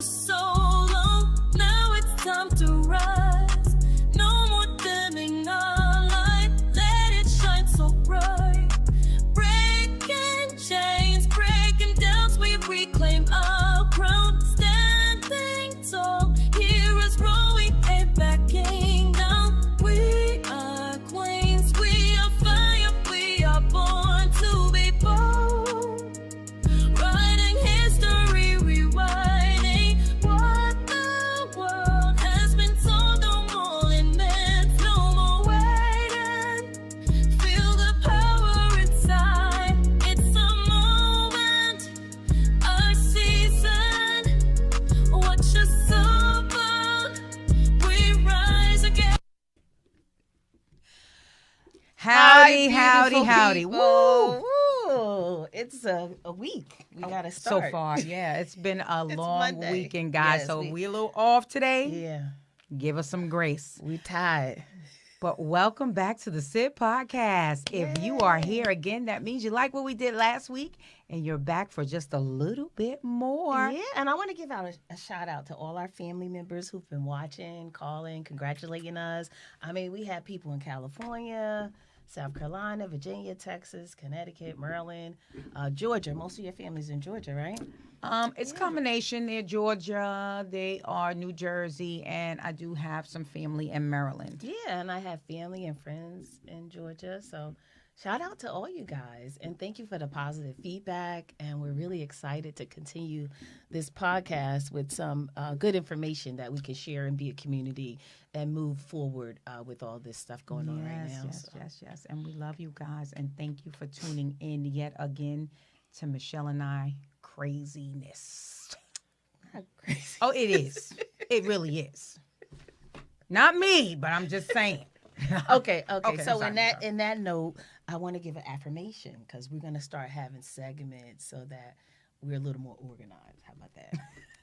So long, now it's time to rise. No more dimming our light, let it shine so bright. Breaking chains, breaking downs, we reclaim our crown. Standing tall, heroes rowing and backing down. We are queens, we are fire, we are born to be bold. Writing history, rewriting what the world has been told. No more limits, no more waiting. Feel the power inside. It's a moment, our season. Watch us all, we rise again. Howdy, beautiful howdy. people. Woo! Woo! It's a week. We gotta So start. far, yeah. It's been a It's long Monday. weekend, guys. Yes, so we- we're a little off today. Yeah, Give us some grace. we tired. But welcome back to the S.I.T podcast. If you are here again, that means you like what we did last week and you're back for just a little bit more. Yeah, and I want to give out a shout out to all our family members who've been watching, calling, congratulating us. I mean, we had people in California, South Carolina, Virginia, Texas, Connecticut, Maryland, Georgia. Most of your family's in Georgia, right? It's a combination. They're Georgia, they are New Jersey, and I do have some family in Maryland. Yeah, and I have family and friends in Georgia. So shout out to all you guys. And thank you for the positive feedback. And we're really excited to continue this podcast with some good information that we can share and be a community and move forward with all this stuff going on right now. Yes. And we love you guys. And thank you for tuning in yet again to Michelle and I craziness. Not crazy. Oh, it is. It really is. Not me, but I'm just saying. Okay. Okay, So I'm sorry. in that note, I want to give an affirmation because we're going to start having segments so that we're a little more organized. How about that?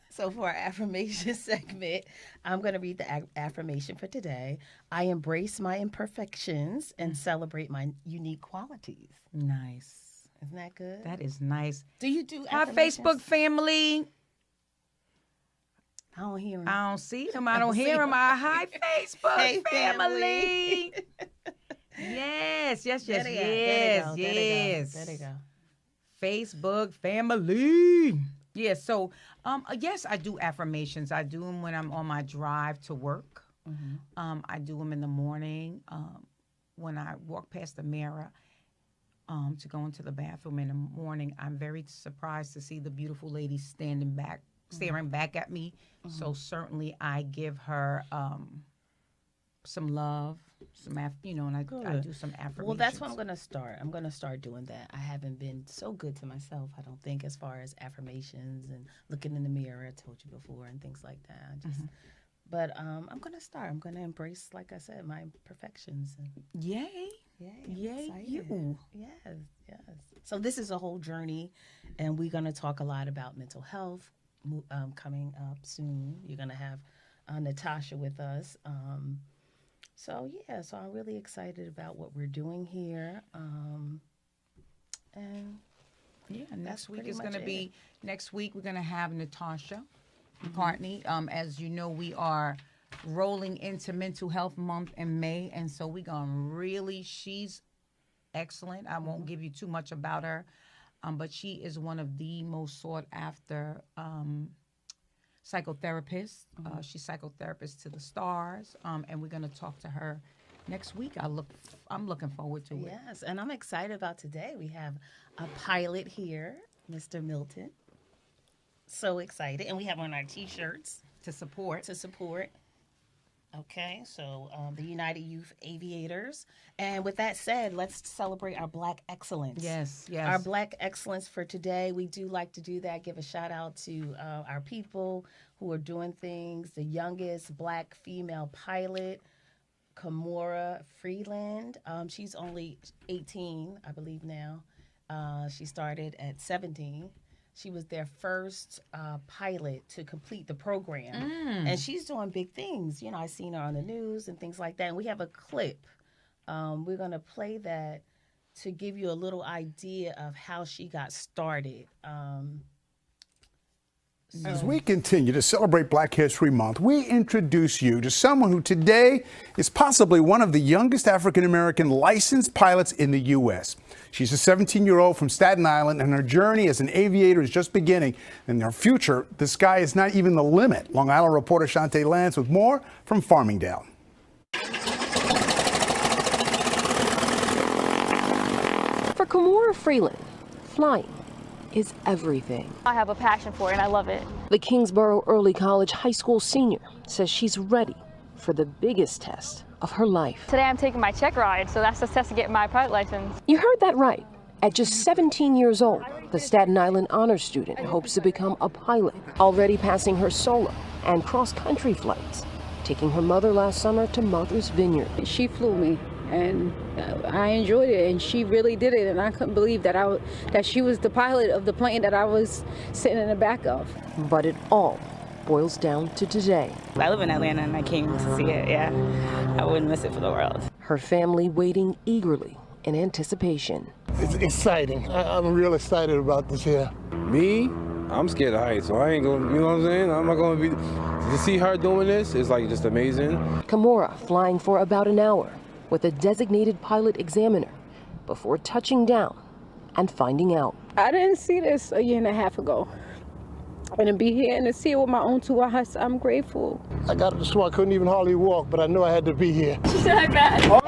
So for our affirmation segment, I'm going to read the affirmation for today. I embrace my imperfections and celebrate my unique qualities. Nice. Isn't that good? That is nice. Do you do Hi, affirmations? Facebook family. I don't hear 'em. I don't see them. I don't hear them. Hi, Facebook Hey, family. Yes. There they go. Yes. There they go. Facebook family. Yes. So, yes, I do affirmations. I do them when I'm on my drive to work. Mm-hmm. I do them in the morning when I walk past the mirror to go into the bathroom in the morning. I'm very surprised to see the beautiful lady standing back, staring back at me. So certainly I give her some love, and I do some affirmations. Well, that's what I'm going to start. I'm going to start doing that. I haven't been so good to myself, I don't think, as far as affirmations and looking in the mirror, I told you before, and things like that. But I'm going to start. I'm going to embrace, like I said, my imperfections. And, Yay. I'm Yay, excited. you. Yes. So this is a whole journey, and we're going to talk a lot about mental health coming up soon. You're going to have Natasha with us. So I'm really excited about what we're doing here. And Next week pretty is much going to it. be, next week we're going to have Natasha McCartney. As you know, we are rolling into Mental Health Month in May, and so we're going to really, she's excellent. I won't give you too much about her, but she is one of the most sought after psychotherapists. She's psychotherapist to the stars, and we're going to talk to her next week. I'm looking forward to it. yes, and I'm excited about today. We have a pilot here, Mr. Milton. So excited, and we have on our T-shirts To support. Okay, so the United Youth Aviators. And with that said, let's celebrate our Black excellence. Yes. Our Black excellence for today. We do like to do that. Give a shout out to our people who are doing things. The youngest Black female pilot, Kamora Freeland. She's only 18, I believe now. She started at 17. She was their first pilot to complete the program. And she's doing big things. You know, I seen her on the news and things like that. And we have a clip. We're going to play that to give you a little idea of how she got started. As we continue to celebrate Black History Month, we introduce you to someone who today is possibly one of the youngest African-American licensed pilots in the U.S. She's a 17-year-old from Staten Island, and her journey as an aviator is just beginning. In her future, the sky is not even the limit. Long Island reporter Shantae Lance with more from Farmingdale. For Kimora Freeland, flying is everything. I have a passion for it and I love it. The Kingsborough Early College high school senior says she's ready for the biggest test of her life. Today I'm taking my check ride, so that's the test to get my pilot license. You heard that right. At just 17 years old, the Staten Island honor student hopes to become a pilot, already passing her solo and cross-country flights, taking her mother last summer to Martha's Vineyard. She flew me, and I enjoyed it, and she really did it, and I couldn't believe that that she was the pilot of the plane that I was sitting in the back of. But it all boils down to today. I live in Atlanta and I came to see it, yeah. I wouldn't miss it for the world. Her family waiting eagerly in anticipation. It's exciting. I'm real excited about this here. Me? I'm scared of heights, so I ain't going, you know what I'm saying? I'm not going to be, to see her doing this is like just amazing. Kimora flying for about an hour with a designated pilot examiner before touching down and finding out. I didn't see this a year and a half ago. And to be here and to see it with my own two eyes, I'm grateful. I got up this morning, I couldn't even hardly walk, but I knew I had to be here. She said I'm bad. Oh,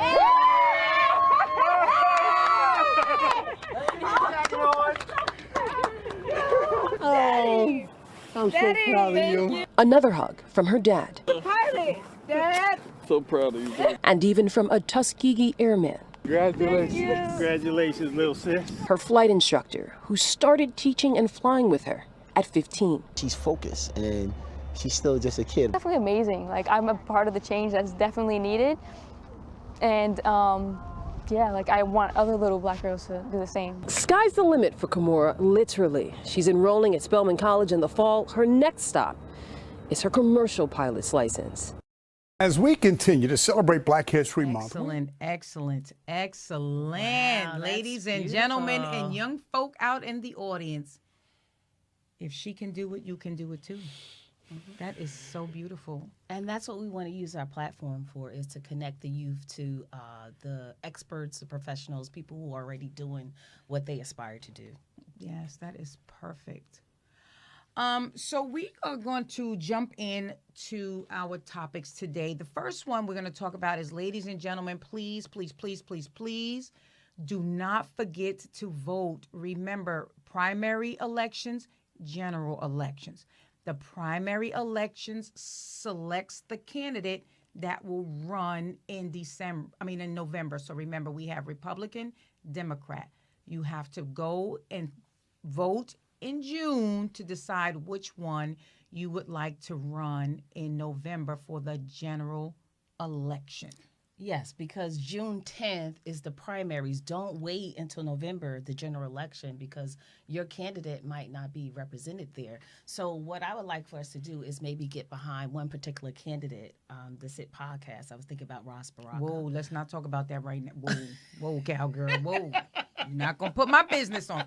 I'm so proud of you. Another hug from her dad. Pilot, Dad. So proud of you. And even from a Tuskegee Airman. Congratulations. Congratulations, little sis. Her flight instructor, who started teaching and flying with her at 15. She's focused and she's still just a kid. Definitely amazing. Like, I'm a part of the change that's definitely needed. And yeah, like I want other little black girls to do the same. Sky's the limit for Kimora, literally. She's enrolling at Spelman College in the fall. Her next stop is her commercial pilot's license. As we continue to celebrate Black History Month. Excellent, excellent, excellent. Wow, Ladies that's and gentlemen beautiful. and young folk out in the audience, if she can do it, you can do it too. That is so beautiful. And that's what we want to use our platform for, is to connect the youth to the experts, the professionals, people who are already doing what they aspire to do. Yes, that is perfect. So we are going to jump in to our topics today. The first one we're going to talk about is, ladies and gentlemen, please, please, please, please, please do not forget to vote. Remember, primary elections, general elections. The primary elections selects the candidate that will run in in November. So remember, we have Republican, Democrat. You have to go and vote in June to decide which one you would like to run in November for the general election. Yes, because June 10th is the primaries. Don't wait until November, the general election, because your candidate might not be represented there. So what I would like for us to do is maybe get behind one particular candidate, the S.I.T podcast. I was thinking about Ross Baraka. Whoa, let's not talk about that right now. Whoa, cowgirl, whoa. You're not going to put my business on.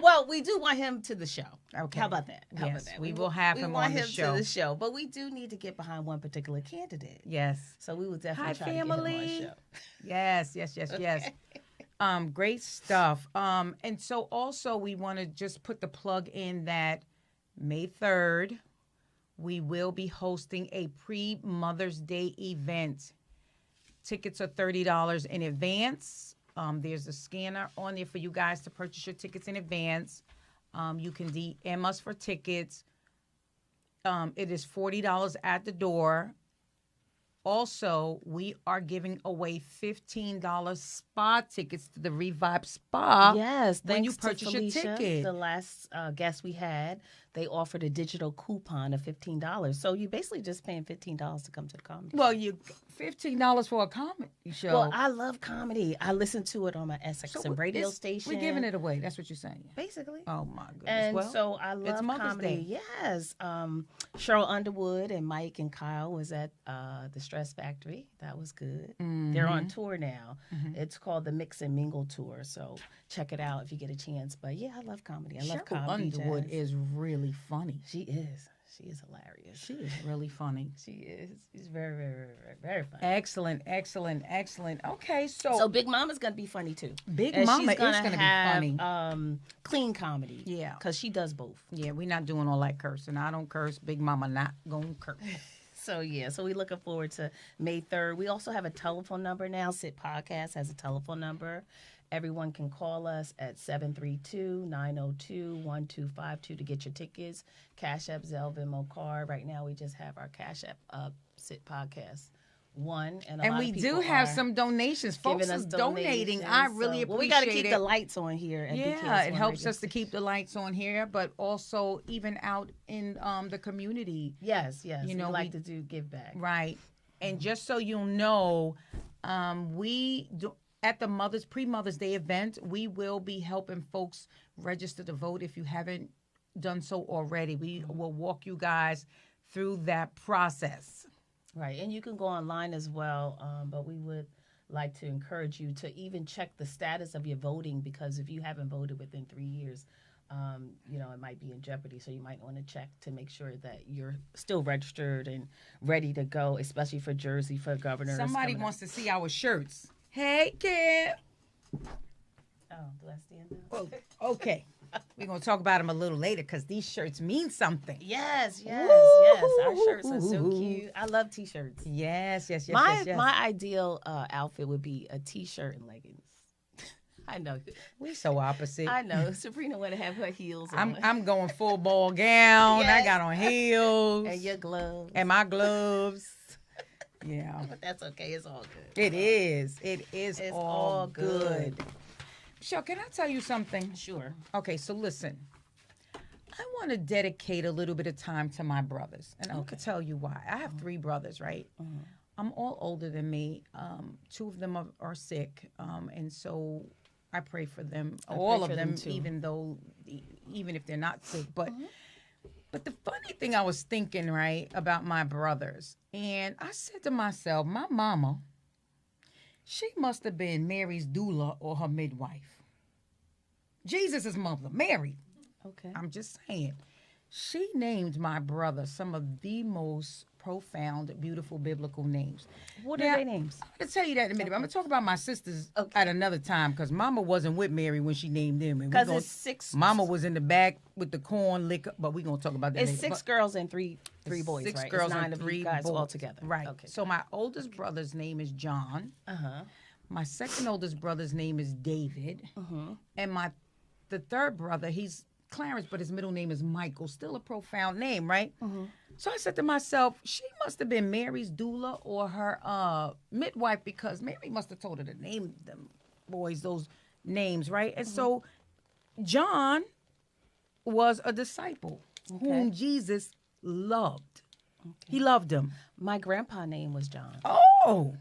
Well, we do want him to the show. Okay. How about that? How about Yes, that? we will have him on the show. to the show, but we do need to get behind one particular candidate. Yes. So we will definitely Hi, try to get him on the family. show. Yes. Great stuff. And so also we want to just put the plug in that May 3rd, we will be hosting a pre-Mother's Day event. Tickets are $30 in advance. There's a scanner on there for you guys to purchase your tickets in advance. You can DM us for tickets. It is $40 at the door. Also, we are giving away $15 spa tickets to the Revive Spa. Yes, when you thanks to purchase your Felicia, ticket. the last guest we had, they offered a digital coupon of $15. So you're basically just paying $15 to come to the comedy Well, show. you $15 for a comedy show. Well, I love comedy. I listen to it on my SXM radio station. We're giving it away. That's what you're saying. Basically. Oh my goodness. And well, so I it's love Mother's comedy. Day. Yes. Cheryl Underwood and Mike and Kyle was at the Stress Factory. That was good. They're on tour now. It's called the Mix and Mingle Tour. So check it out if you get a chance. But yeah, I love comedy. I love Cheryl comedy. Underwood jazz. is really really funny. She is. She is hilarious. She is really funny. She is. She's very, very, very, very, very funny. Excellent, excellent, excellent. Okay, so So Big Mama's gonna be funny too. Big And Mama she's is gonna gonna have, be funny. Clean comedy. Yeah. Because she does both. Yeah, we're not doing all that cursing. I don't curse. Big Mama not gonna curse. So so we're looking forward to May 3rd. We also have a telephone number now. SIT Podcast has a telephone number. Everyone can call us at 732-902-1252 to get your tickets. Cash App, Zelle, Venmo card. Right now, we just have our Cash App up, SIT Podcast 1. And we do have some donations. Folks is donating. I really appreciate we got to keep it. the lights on here. At Yeah, it helps us to keep the lights on here, but also even out in the community. Yes, yes. You know, we like to do give back. Right. And just so you'll know, we do, at the pre-Mother's Day event, we will be helping folks register to vote if you haven't done so already. We will walk you guys through that process. Right, and you can go online as well, but we would like to encourage you to even check the status of your voting, because if you haven't voted within 3 years, it might be in jeopardy. So you might want to check to make sure that you're still registered and ready to go, especially for Jersey, for governors. Somebody wants to see our shirts. Hey, kid. Oh, do I stand up? Oh, okay. We're going to talk about them a little later because these shirts mean something. Yes. Our shirts are so cute. I love T-shirts. Yes. My ideal outfit would be a T-shirt and leggings. I know. We so opposite. I know. Sabrina would have her heels on. I'm going full ball gown. Yes. I got on heels. And your gloves. And my gloves. Yeah. But that's okay. It's all good. It is. It's all good. Michelle, can I tell you something? Sure. Okay, so listen. I want to dedicate a little bit of time to my brothers. And I'm going to tell you why. I have 3 brothers, right? Mm-hmm. I'm all older than me. 2 of them are sick. And so I pray for them. All of them, even if they're not sick. But But the funny thing I was thinking, right, about my brothers, and I said to myself, my mama, she must have been Mary's doula or her midwife. Jesus' mother, Mary. Okay. I'm just saying. She named my brother some of the most profound, beautiful biblical names. What are their names? I'm going to tell you that in a minute. Okay. I'm going to talk about my sisters at another time because Mama wasn't with Mary when she named them. Because it's 6. Mama was in the back with the corn liquor, but we're going to talk about that later. It's 6 girls and 3 boys, 6 right? girls it's 9 and of 3 you guys boys all together. Right. Okay. So my oldest brother's name is John. Uh-huh. My second oldest brother's name is David. Uh-huh. And the third brother, he's Clarence, but his middle name is Michael. Still a profound name, right? Uh-huh. So I said to myself, she must have been Mary's doula or her midwife because Mary must have told her to name them boys those names, right? And so John was a disciple whom Jesus loved. Okay. He loved him. My grandpa's name was John. Oh,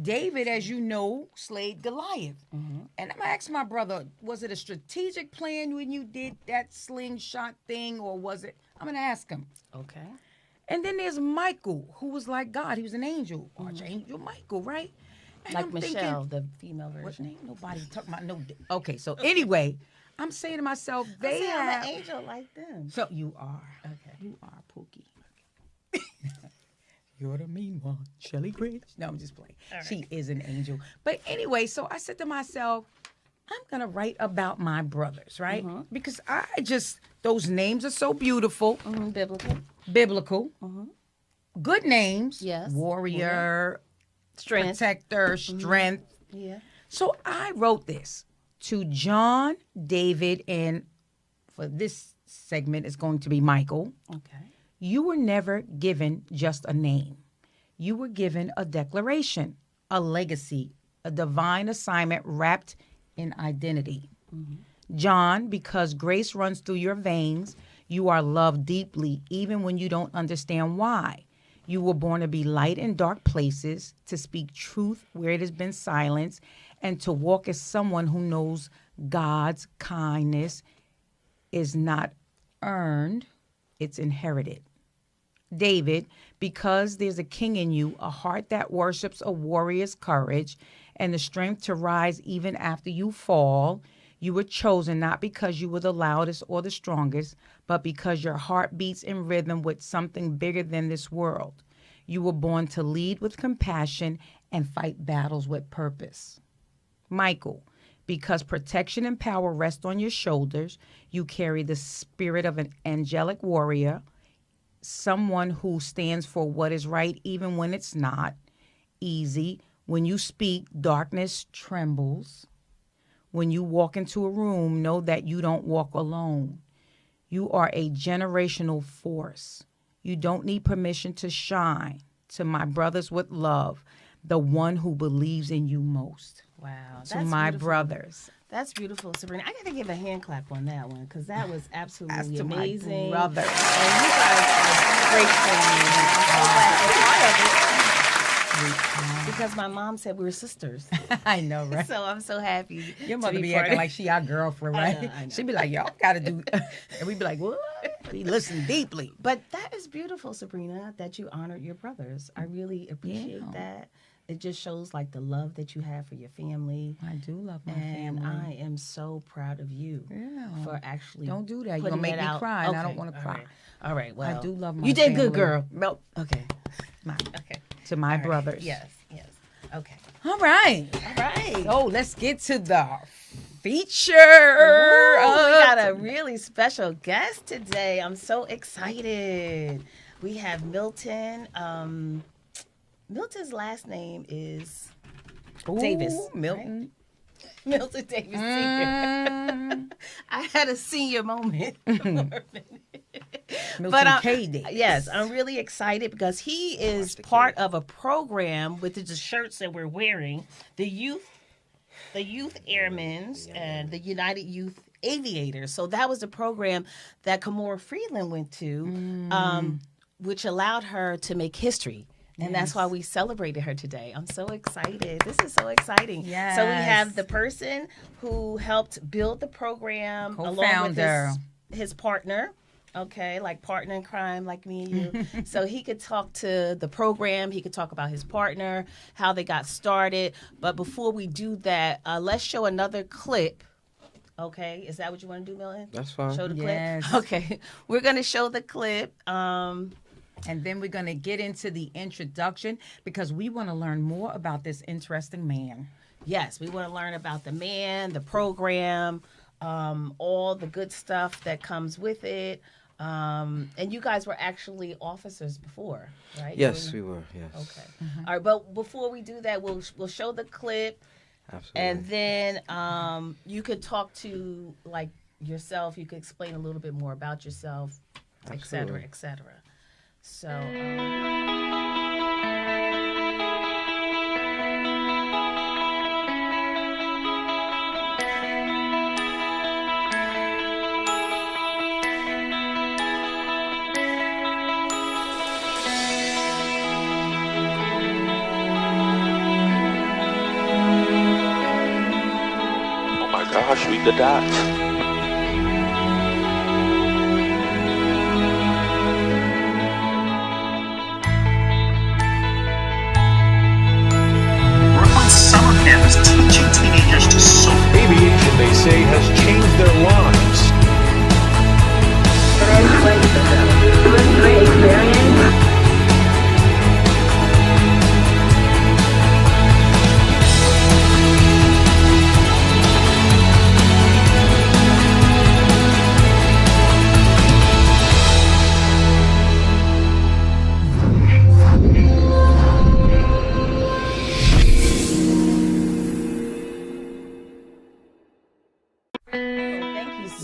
David, as you know, slayed Goliath. Mm-hmm. And I'm going to ask my brother, was it a strategic plan when you did that slingshot thing, or was it? I'm going to ask him. Okay. And then there's Michael, who was like God. He was an angel, Archangel Michael, right? And like I'm Michelle, thinking, the female version. What name? Nobody talking about no. Okay, so anyway, I'm saying to myself, they have I'm an angel like them. So you are. Okay. You are Pookie. Okay. You're the mean one, Shelly Bridge. No, I'm just playing. Right. She is an angel. But anyway, so I said to myself, I'm going to write about my brothers, right? Mm-hmm. Because those names are so beautiful. Mm-hmm. Biblical. Mm-hmm. Good names. Yes. Warrior, strength. Protector, strength. Mm-hmm. Yeah. So I wrote this to John, David, and for this segment, it's going to be Michael. Okay. You were never given just a name. You were given a declaration, a legacy, a divine assignment wrapped in identity. Mm-hmm. John, because grace runs through your veins, you are loved deeply, even when you don't understand why. You were born to be light in dark places, to speak truth where it has been silenced, and to walk as someone who knows God's kindness is not earned, it's inherited. David, because there's a king in you, a heart that worships a warrior's courage and the strength to rise even after you fall, You were chosen not because you were the loudest or the strongest, but because your heart beats in rhythm with something bigger than this world. You were born to lead with compassion and fight battles with purpose. Michael, because protection and power rest on your shoulders, you carry the spirit of an angelic warrior, someone who stands for what is right even when it's not easy. When you speak, darkness trembles. When you walk into a room, know that you don't walk alone. You are a generational force. You don't need permission to shine. To my brothers with love, the one who believes in you most. Wow. To my beautiful. brothers. That's beautiful, Sabrina. I got to give a hand clap on that one because that was absolutely to amazing. my brothers. And you guys are great singing. I'm so glad you're part of it. Because my mom said we were sisters. I know, right? So I'm so happy. Your to mother be part acting of- like she our girlfriend, right? I know. She'd be like, y'all got to do, and we'd be like, what? We listen deeply. But that is beautiful, Sabrina, that you honored your brothers. I really appreciate that. It just shows like the love that you have for your family. I do love my and family. I am so proud of you for actually Don't do that. You're putting going to make it me out. cry, and I Okay, don't want to all cry. right. All right, well. I do love my You did good, family. girl. Well, okay. Okay. To my brothers. Yes. Okay. All right. All right. So let's get to the feature. Ooh, we got a really special guest today. I'm so excited. We have Milton. Milton's last name is Davis. Milton. Right? Milton Davis Sr. I had a senior moment. Milton K. Davis. Yes, I'm really excited because he is part of a program with the shirts that we're wearing, the youth Airmans and the United Youth Aviators. So that was the program that Kamora Friedland went to, which allowed her to make history. And that's why we celebrated her today. I'm so excited. This is so exciting. Yes. So we have the person who helped build the program along with his partner. Okay, like partner in crime, like me and you. So he could talk to the program. He could talk about his partner, how they got started. But before we do that, let's show another clip. Okay, is that what you want to do, Milton? That's fine. Show the Yes. clip? Okay, we're going to show the clip. And then we're going to get into the introduction because we want to learn more about this interesting man. Yes, we want to learn about the man, the program, all the good stuff that comes with it. And you guys were actually officers before, right? Yes, we were. Yes. Okay. All right, but before we do that, we'll show the clip. Absolutely. And then you could talk to like yourself. You could explain a little bit more about yourself, et cetera, et cetera. So. Oh my gosh, read the dots. Summer camp is teaching teenagers to soar. Aviation, they say, has changed their lives. Great experience.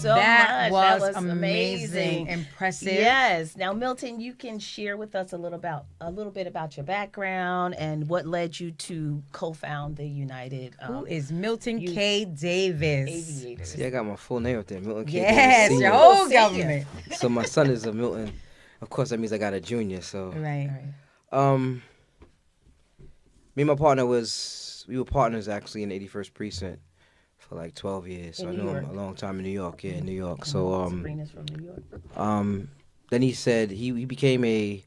That was amazing. Impressive. Yes. Now, Milton, you can share with us a little bit about your background and what led you to co-found the United. Who is Milton K. Davis? Aviators. See, I got my full name up there, Milton K. Yes, Davis your Sr. whole government. So my son is a Milton. Of course, that means I got a junior. So right. Me and my partner we were partners actually in the 81st precinct for like 12 years. So I knew him a long time in New York. Yeah, in New York. So Sabrina's from New York. Then he said he became the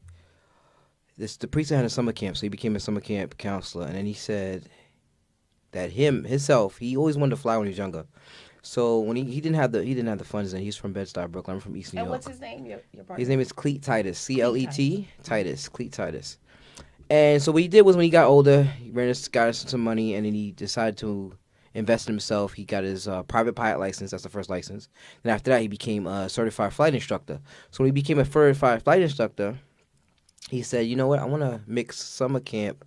precinct had a summer camp, so he became a summer camp counselor. And then he said that he always wanted to fly when he was younger. So when he didn't have the funds, and he's from Bed-Stuy, Brooklyn. I'm from East New And York. what's his name? Your partner? His name is Cleet Titus, Clet Titus, Cleet Titus. And so what he did was when he got older, he got us some money, and then he decided to invest in himself. He got his private pilot license. That's the first license. And after that, he became a certified flight instructor. So when he became a certified flight instructor, he said, you know what, I want to mix summer camp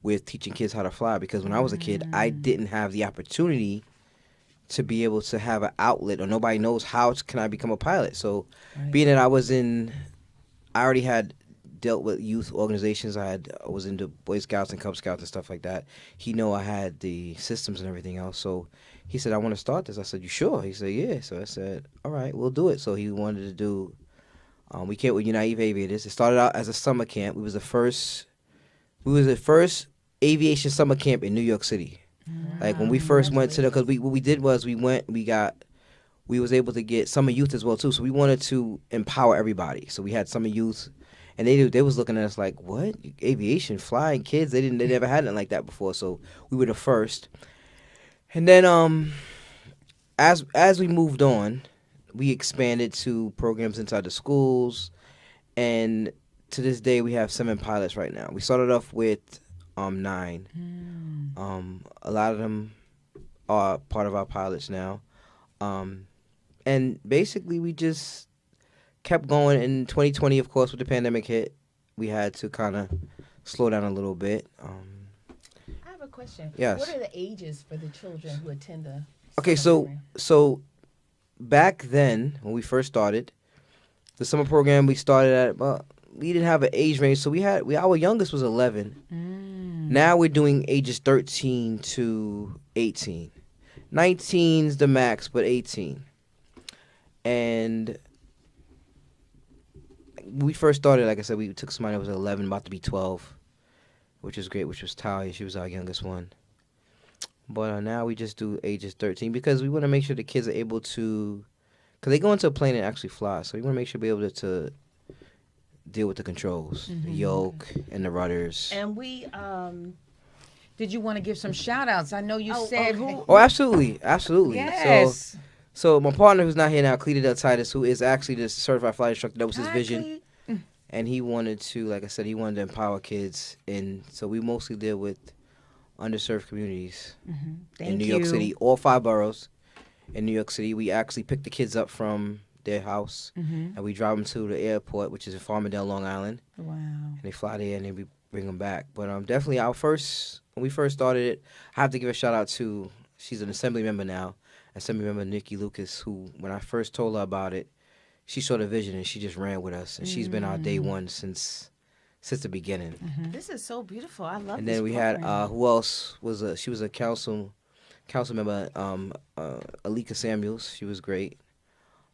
with teaching kids how to fly, because when I was a kid, I didn't have the opportunity to be able to have an outlet, or nobody knows how can I become a pilot. So being that I already had dealt with youth organizations. I was into Boy Scouts and Cub Scouts and stuff like that. He knew I had the systems and everything else. So he said, I want to start this. I said, you sure? He said, yeah. So I said, all right, we'll do it. So he wanted to do, we came with United Aviators. It started out as a summer camp. We was the first aviation summer camp in New York City. Like when we first went to because what we did was we was able to get summer youth as well too. So we wanted to empower everybody. So we had summer youth. And they was looking at us like, what? Aviation, flying kids? They never had nothing like that before. So we were the first. And then as we moved on, we expanded to programs inside the schools. And to this day, we have 7 pilots right now. We started off with 9. A lot of them are part of our pilots now. And basically, we just kept going. In 2020, of course, with the pandemic hit, we had to kind of slow down a little bit. I have a question. Yes. What are the ages for the children who attend the Okay, so back then, when we first started, the summer program we started at, we didn't have an age range, so our youngest was 11. Now we're doing ages 13 to 18. 19's the max, but 18. And we first started, like I said, we took somebody that was 11, about to be 12, which is great, which was Talia. She was our youngest one. But now we just do ages 13 because we want to make sure the kids are able to, because they go into a plane and actually fly. So we want to make sure we're able to deal with the controls, the yoke, and the rudders. And we, did you want to give some shout outs? I know you said who. Oh, absolutely. Absolutely. Yes. So my partner who's not here now, Cleet Titus, who is actually the certified flight instructor, that was his vision. And he wanted to, like I said, he wanted to empower kids. And so we mostly deal with underserved communities in New York City, all 5 boroughs in New York City. We actually pick the kids up from their house and we drive them to the airport, which is in Farmingdale, Long Island. Wow. And they fly there and then we bring them back. But definitely when we first started it, I have to give a shout out to, she's an assembly member now, Assembly Member Nikki Lucas, who, when I first told her about it, she saw the vision and she just ran with us. And she's been our day one since the beginning. This is so beautiful. I love And this then we program. had, who else was she was a council member, Alika Samuels. She was great.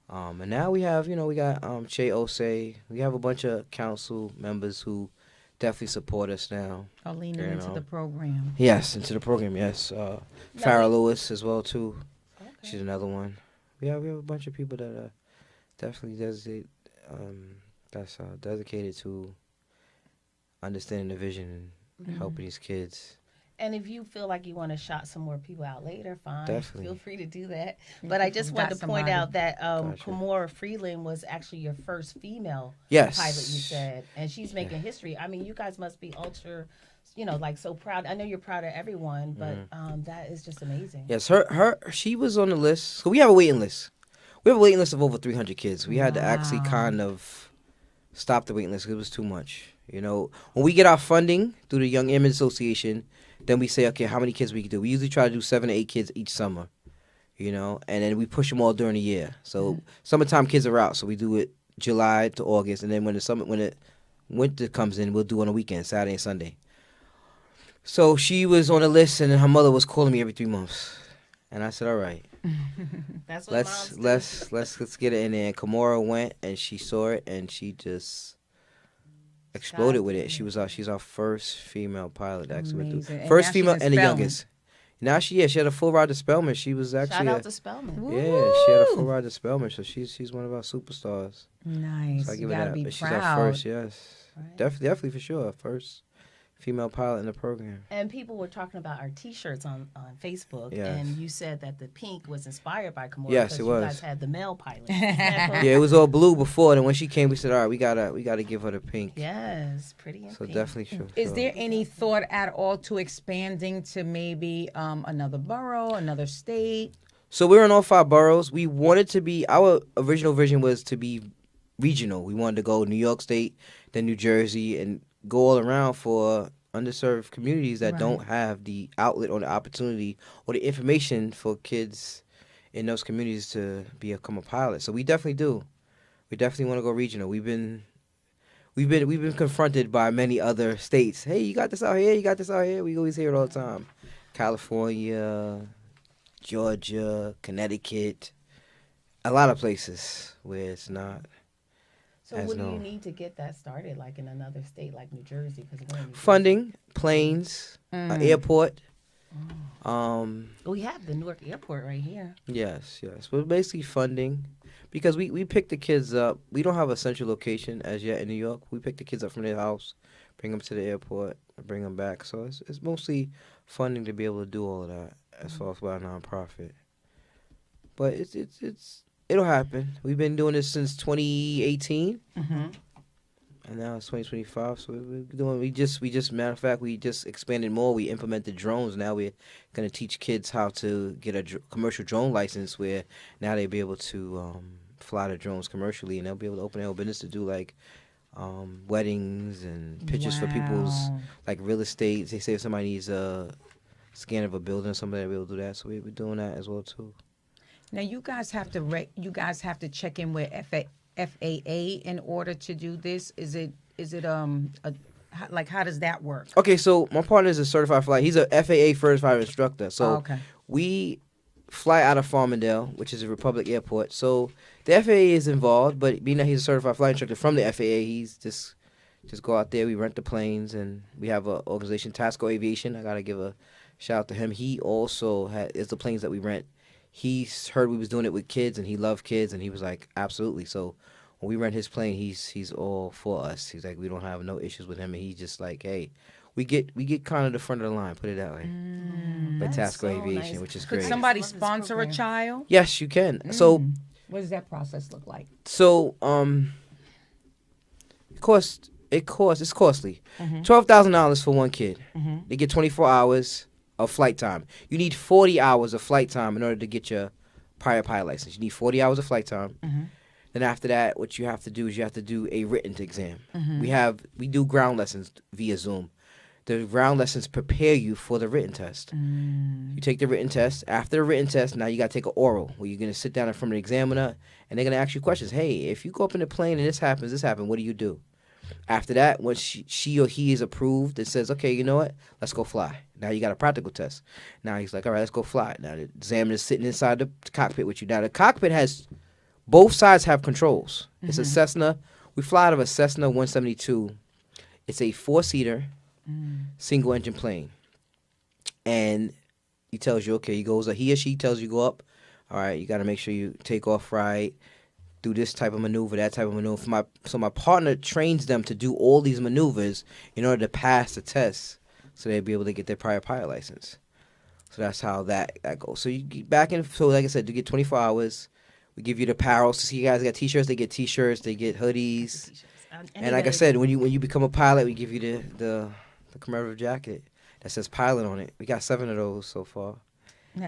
And now we have, we got Che Osei. We have a bunch of council members who definitely support us now. Are leaning into the program. Yes, into the program, yes. Farrah Lewis as well, too. Okay. She's another one. We have a bunch of people that definitely dedicated to understanding the vision and helping these kids. And if you feel like you want to shout some more people out later, fine. Definitely. Feel free to do that. But I just wanted to point out that Kimora Freeland was actually your first female pilot, you said. And she's making history. I mean, you guys must be ultra, so proud. I know you're proud of everyone, but that is just amazing. Yes, she was on the list. So we have a waiting list. We have a waiting list of over 300 kids. We had to actually kind of stop the waiting list because it was too much. When we get our funding through the Young Airmen Association, then we say, okay, how many kids we can do? We usually try to do 7 to 8 kids each summer, and then we push them all during the year. So summertime kids are out, so we do it July to August, and then when the winter comes in, we'll do on the weekend, Saturday and Sunday. So she was on the list, and then her mother was calling me every 3 months, and I said, all right. That's what let's get it in there. And Kimora went and she saw it and she just exploded with it. She's our first female pilot actually. First female and the youngest. Now she had a full ride to Spelman. She was actually shout out to Spelman. Yeah, she had a full ride to Spelman, so she's one of our superstars. Nice. So I give you her gotta that. be But proud. she's our first, yes. Right. Definitely for sure. First female pilot in the program. And people were talking about our T-shirts on Facebook, Yes. and you said that the pink was inspired by Kimura. Yes, it You was. guys had the male pilot. Yeah, it was all blue before, and when she came, we said, all right, we gotta give her the pink. Yes, pretty and So pink. definitely true. Is there any thought at all to expanding to maybe another borough, another state? So we're in all 5 boroughs. We wanted to be, our original vision was to be regional. We wanted to go New York State, then New Jersey, and go all around for underserved communities that don't have the outlet or the opportunity or the information for kids in those communities to become a pilot. So we definitely do. We definitely want to go regional. We've been confronted by many other states. Hey, you got this out here. You got this out here. We always hear it all the time. California, Georgia, Connecticut, a lot of places where it's not. So what do you need to get that started, like in another state, like New Jersey? Funding, planes, airport. We have the Newark Airport right here. Yes. But basically funding, because we pick the kids up. We don't have a central location as yet in New York. We pick the kids up from their house, bring them to the airport, and bring them back. So it's mostly funding to be able to do all of that as far as by a nonprofit. But it'll happen. We've been doing this since 2018, and now it's 2025. So we're doing. We just matter of fact, we just expanded more. We implemented drones. Now we're gonna teach kids how to get a commercial drone license. Where now they'll be able to fly the drones commercially, and they'll be able to open their own business to do like weddings and pictures for people's like real estate. They say if somebody needs a scan of a building or something, they'll be able to do that. So we're doing that as well too. Now you guys have to check in with FAA in order to do this. Is it like how does that work? Okay, so my partner is a certified flight. He's a FAA certified instructor. So we fly out of Farmingdale, which is a Republic airport. So the FAA is involved, but being that he's a certified flight instructor from the FAA, he's just go out there. We rent the planes, and we have an organization, Tasco Aviation. I gotta give a shout out to him. He also is the planes that we rent. He heard we was doing it with kids, and he loved kids, and he was like, absolutely. So when we rent his plane, he's all for us. He's like, we don't have no issues with him, and he's just like, hey, we get kind of the front of the line, put it that way. By Tasco Aviation, which is great. Could somebody sponsor a child? Yes, you can. So what does that process look like? So it's costly. $12,000 for one kid. They get 24 hours of flight time. You need 40 hours of flight time in order to get your pilot license. You need 40 hours of flight time. Then after that, what you have to do is you have to do a written exam. We do ground lessons via Zoom. The ground lessons prepare you for the written test. You take the written test. After the written test, now you got to take an oral where you're going to sit down in front of the examiner, and they're going to ask you questions. Hey, if you go up in the plane and this happens, what do you do? After that, once she or he is approved, it says, okay, you know what? Let's go fly. Now you got a practical test. Now he's like, all right, let's go fly. Now the examiner's sitting inside the cockpit with you. Now the cockpit has, both sides have controls. It's a Cessna. We fly out of a Cessna 172. It's a 4-seater, single engine plane. And he tells you, okay, he or she tells you go up. All right, you got to make sure you take off right. Do this type of maneuver, that type of maneuver. So my partner trains them to do all these maneuvers in order to pass the test, so they'll be able to get their prior pilot license. So that's how that goes. So you get back in. So like I said, you get 24 hours. We give you the apparel. So see, you guys got T-shirts. They get T-shirts. They get hoodies. And like I said, when you become a pilot, we give you the commemorative jacket that says pilot on it. We got 7 of those so far.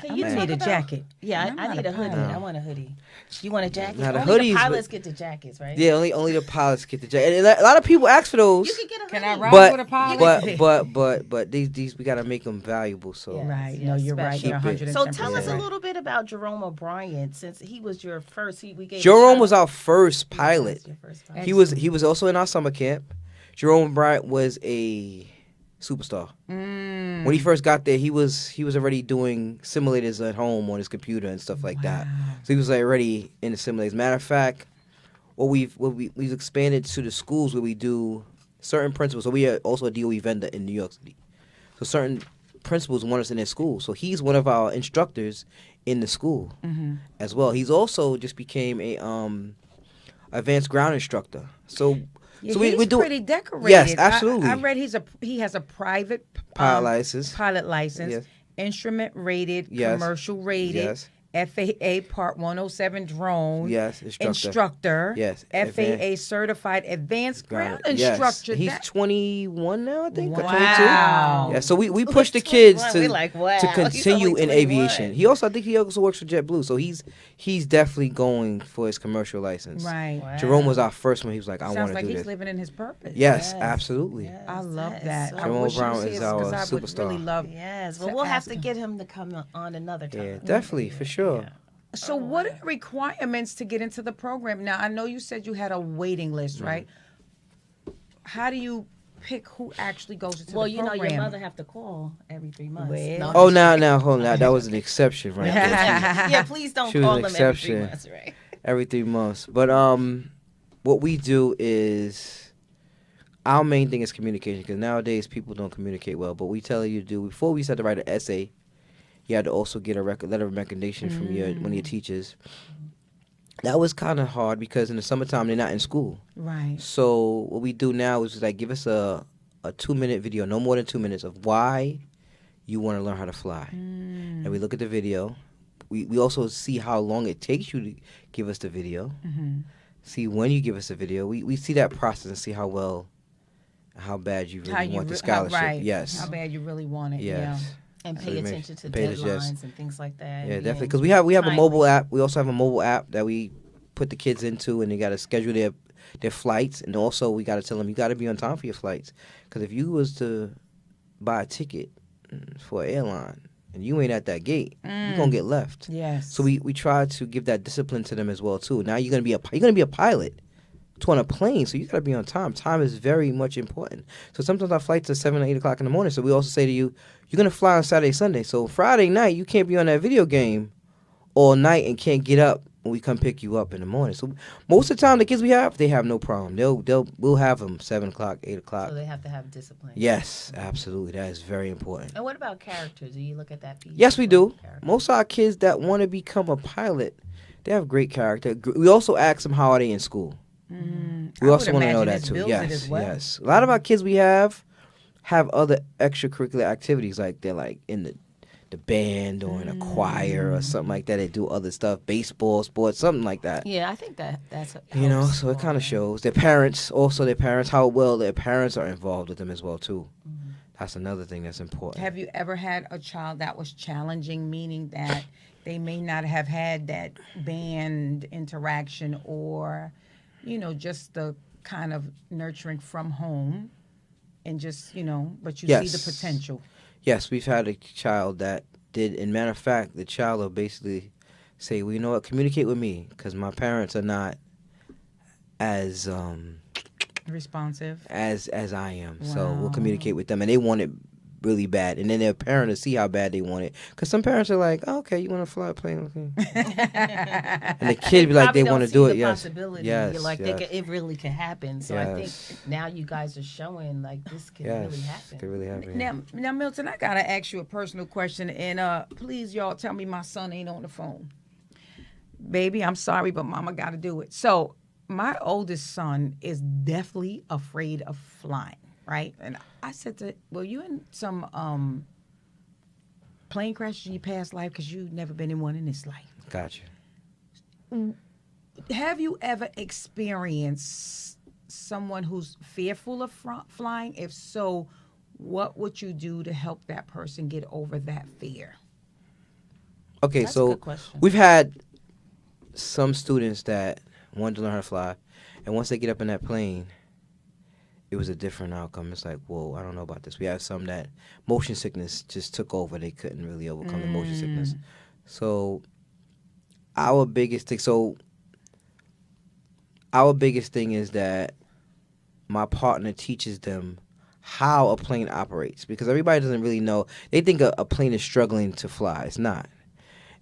Can you need a jacket? Yeah, I need a hoodie. I want a hoodie. You want a jacket? Now, the only hoodies, the pilots get the jackets, right? Yeah, only the pilots get the jacket. And a lot of people ask for those. You can get a hoodie. Can I ride with a pilot? But these we gotta make them valuable. So Right. No, you're right. You're 110%. So tell us a little bit about Jerome O'Brien, since he was your first. We gave Jerome was our first pilot. He was your first pilot. He was also in our summer camp. Jerome O'Brien was a superstar. When he first got there, he was already doing simulators at home on his computer and stuff like that. So he was already in the simulators. Matter of fact, we've expanded to the schools where we do certain principals. So we are also a DOE vendor in New York City. So certain principals want us in their school. So he's one of our instructors in the school as well. He's also just became a advanced ground instructor. So Yeah, So he's we do pretty decorated. Yes, absolutely. I read he has a private Pilot license. Pilot license, Yes. instrument rated, Yes. commercial rated, Yes. FAA Part 107 drone. Yes, instructor. Yes, FAA certified advanced ground Yes. instructor. He's That- 21 now, I think. Or 22. Wow. Yeah, so we push the kids 21. to We're like, wow, to he's continue only in 21. aviation. I think he also works for JetBlue, so he's definitely going for his commercial license. Right. Wow. Jerome was our first one. He was like, I want Sounds to like do he's this. living in his purpose. Yes, absolutely. I love that is that. so I Jerome wish he Brown was is here 'cause our I would superstar. really love. Yes, to well, we'll have ask to him. get him to come on another time. Yeah, definitely, for sure. So, what are the requirements to get into the program? Now, I know you said you had a waiting list, right? How do you pick who actually goes into Well, the you know, program? your mother have to call every 3 months. Well. No, I'm Oh, just now, hold on. That was an exception, right? there. yeah, please don't She was call an them every 3 exception. months, right? Every 3 months. But what we do is our main thing is communication, because nowadays people don't communicate well. But we tell you to do, before we used to have to write an essay, you had to also get a letter of recommendation from one of your teachers. That was kind of hard because in the summertime they're not in school. Right. So what we do now is like give us a 2-minute video, no more than 2 minutes, of why you want to learn how to fly. And we look at the video. We also see how long it takes you to give us the video. See when you give us the video. We see that process and see how bad you really want the scholarship. Right. Yes. How bad you really want it. Yes. And So pay we make- attention to pay deadlines attention, yes. and things like that. Yeah, and definitely. being Because we have a timely. mobile app. We also have a mobile app that we put the kids into, and they got to schedule their flights. And also we got to tell them you got to be on time for your flights. Because if you was to buy a ticket for an airline and you ain't at that gate, you're gonna get left. Yes. So we try to give that discipline to them as well too. Now you're gonna be a pilot to on a plane, so you gotta be on time. Time is very much important. So sometimes our flights are 7 or 8 o'clock in the morning. So we also say to you, you're gonna fly on Saturday, Sunday. So Friday night you can't be on that video game all night and can't get up when we come pick you up in the morning. So most of the time the kids we have, they have no problem. We'll have them 7 o'clock, 8 o'clock. So they have to have discipline. Yes, absolutely. That is very important. And what about character? Do you look at that piece? Yes, we do. Most of our kids that want to become a pilot, they have great character. We also ask them how are they in school. We also want to know that too. Yes, yes. A lot of our kids we have other extracurricular activities, like they're like in the band or in a choir or something like that. They do other stuff, baseball, sports, something like that. Yeah, I think that's So it kind of shows. Their parents, how well their parents are involved with them as well too. That's another thing that's important. Have you ever had a child that was challenging, meaning that they may not have had that band interaction or, just the kind of nurturing from home and just, but you see the potential? Yes, we've had a child that did. And matter of fact, the child will basically say, well, you know what, communicate with me because my parents are not as responsive as I am. Wow. So we'll communicate with them. And they want it really bad. And then their parent will see how bad they want it. Because some parents are like, oh, okay, you want to fly a plane? Okay. And the kid be like, they want to do it. Yes. Possibility. Yes. You're like, yes. It really can happen. So yes. I think now you guys are showing like this can really happen. Could really happen. Now, Milton, I got to ask you a personal question. And please, y'all, tell me my son ain't on the phone. Baby, I'm sorry, but mama got to do it. So my oldest son is deathly afraid of flying. Right, and I said to, well, you in some plane crashes in your past life because you've never been in one in this life. Gotcha. Have you ever experienced someone who's fearful of flying? If so, what would you do to help that person get over that fear? Okay, That's a so good question. we've had some students that wanted to learn how to fly, and once they get up in that plane, it was a different outcome. It's like, whoa, I don't know about this. We had some that motion sickness just took over. They couldn't really overcome the motion sickness. So our biggest thing is that my partner teaches them how a plane operates because everybody doesn't really know. They think a plane is struggling to fly. It's not.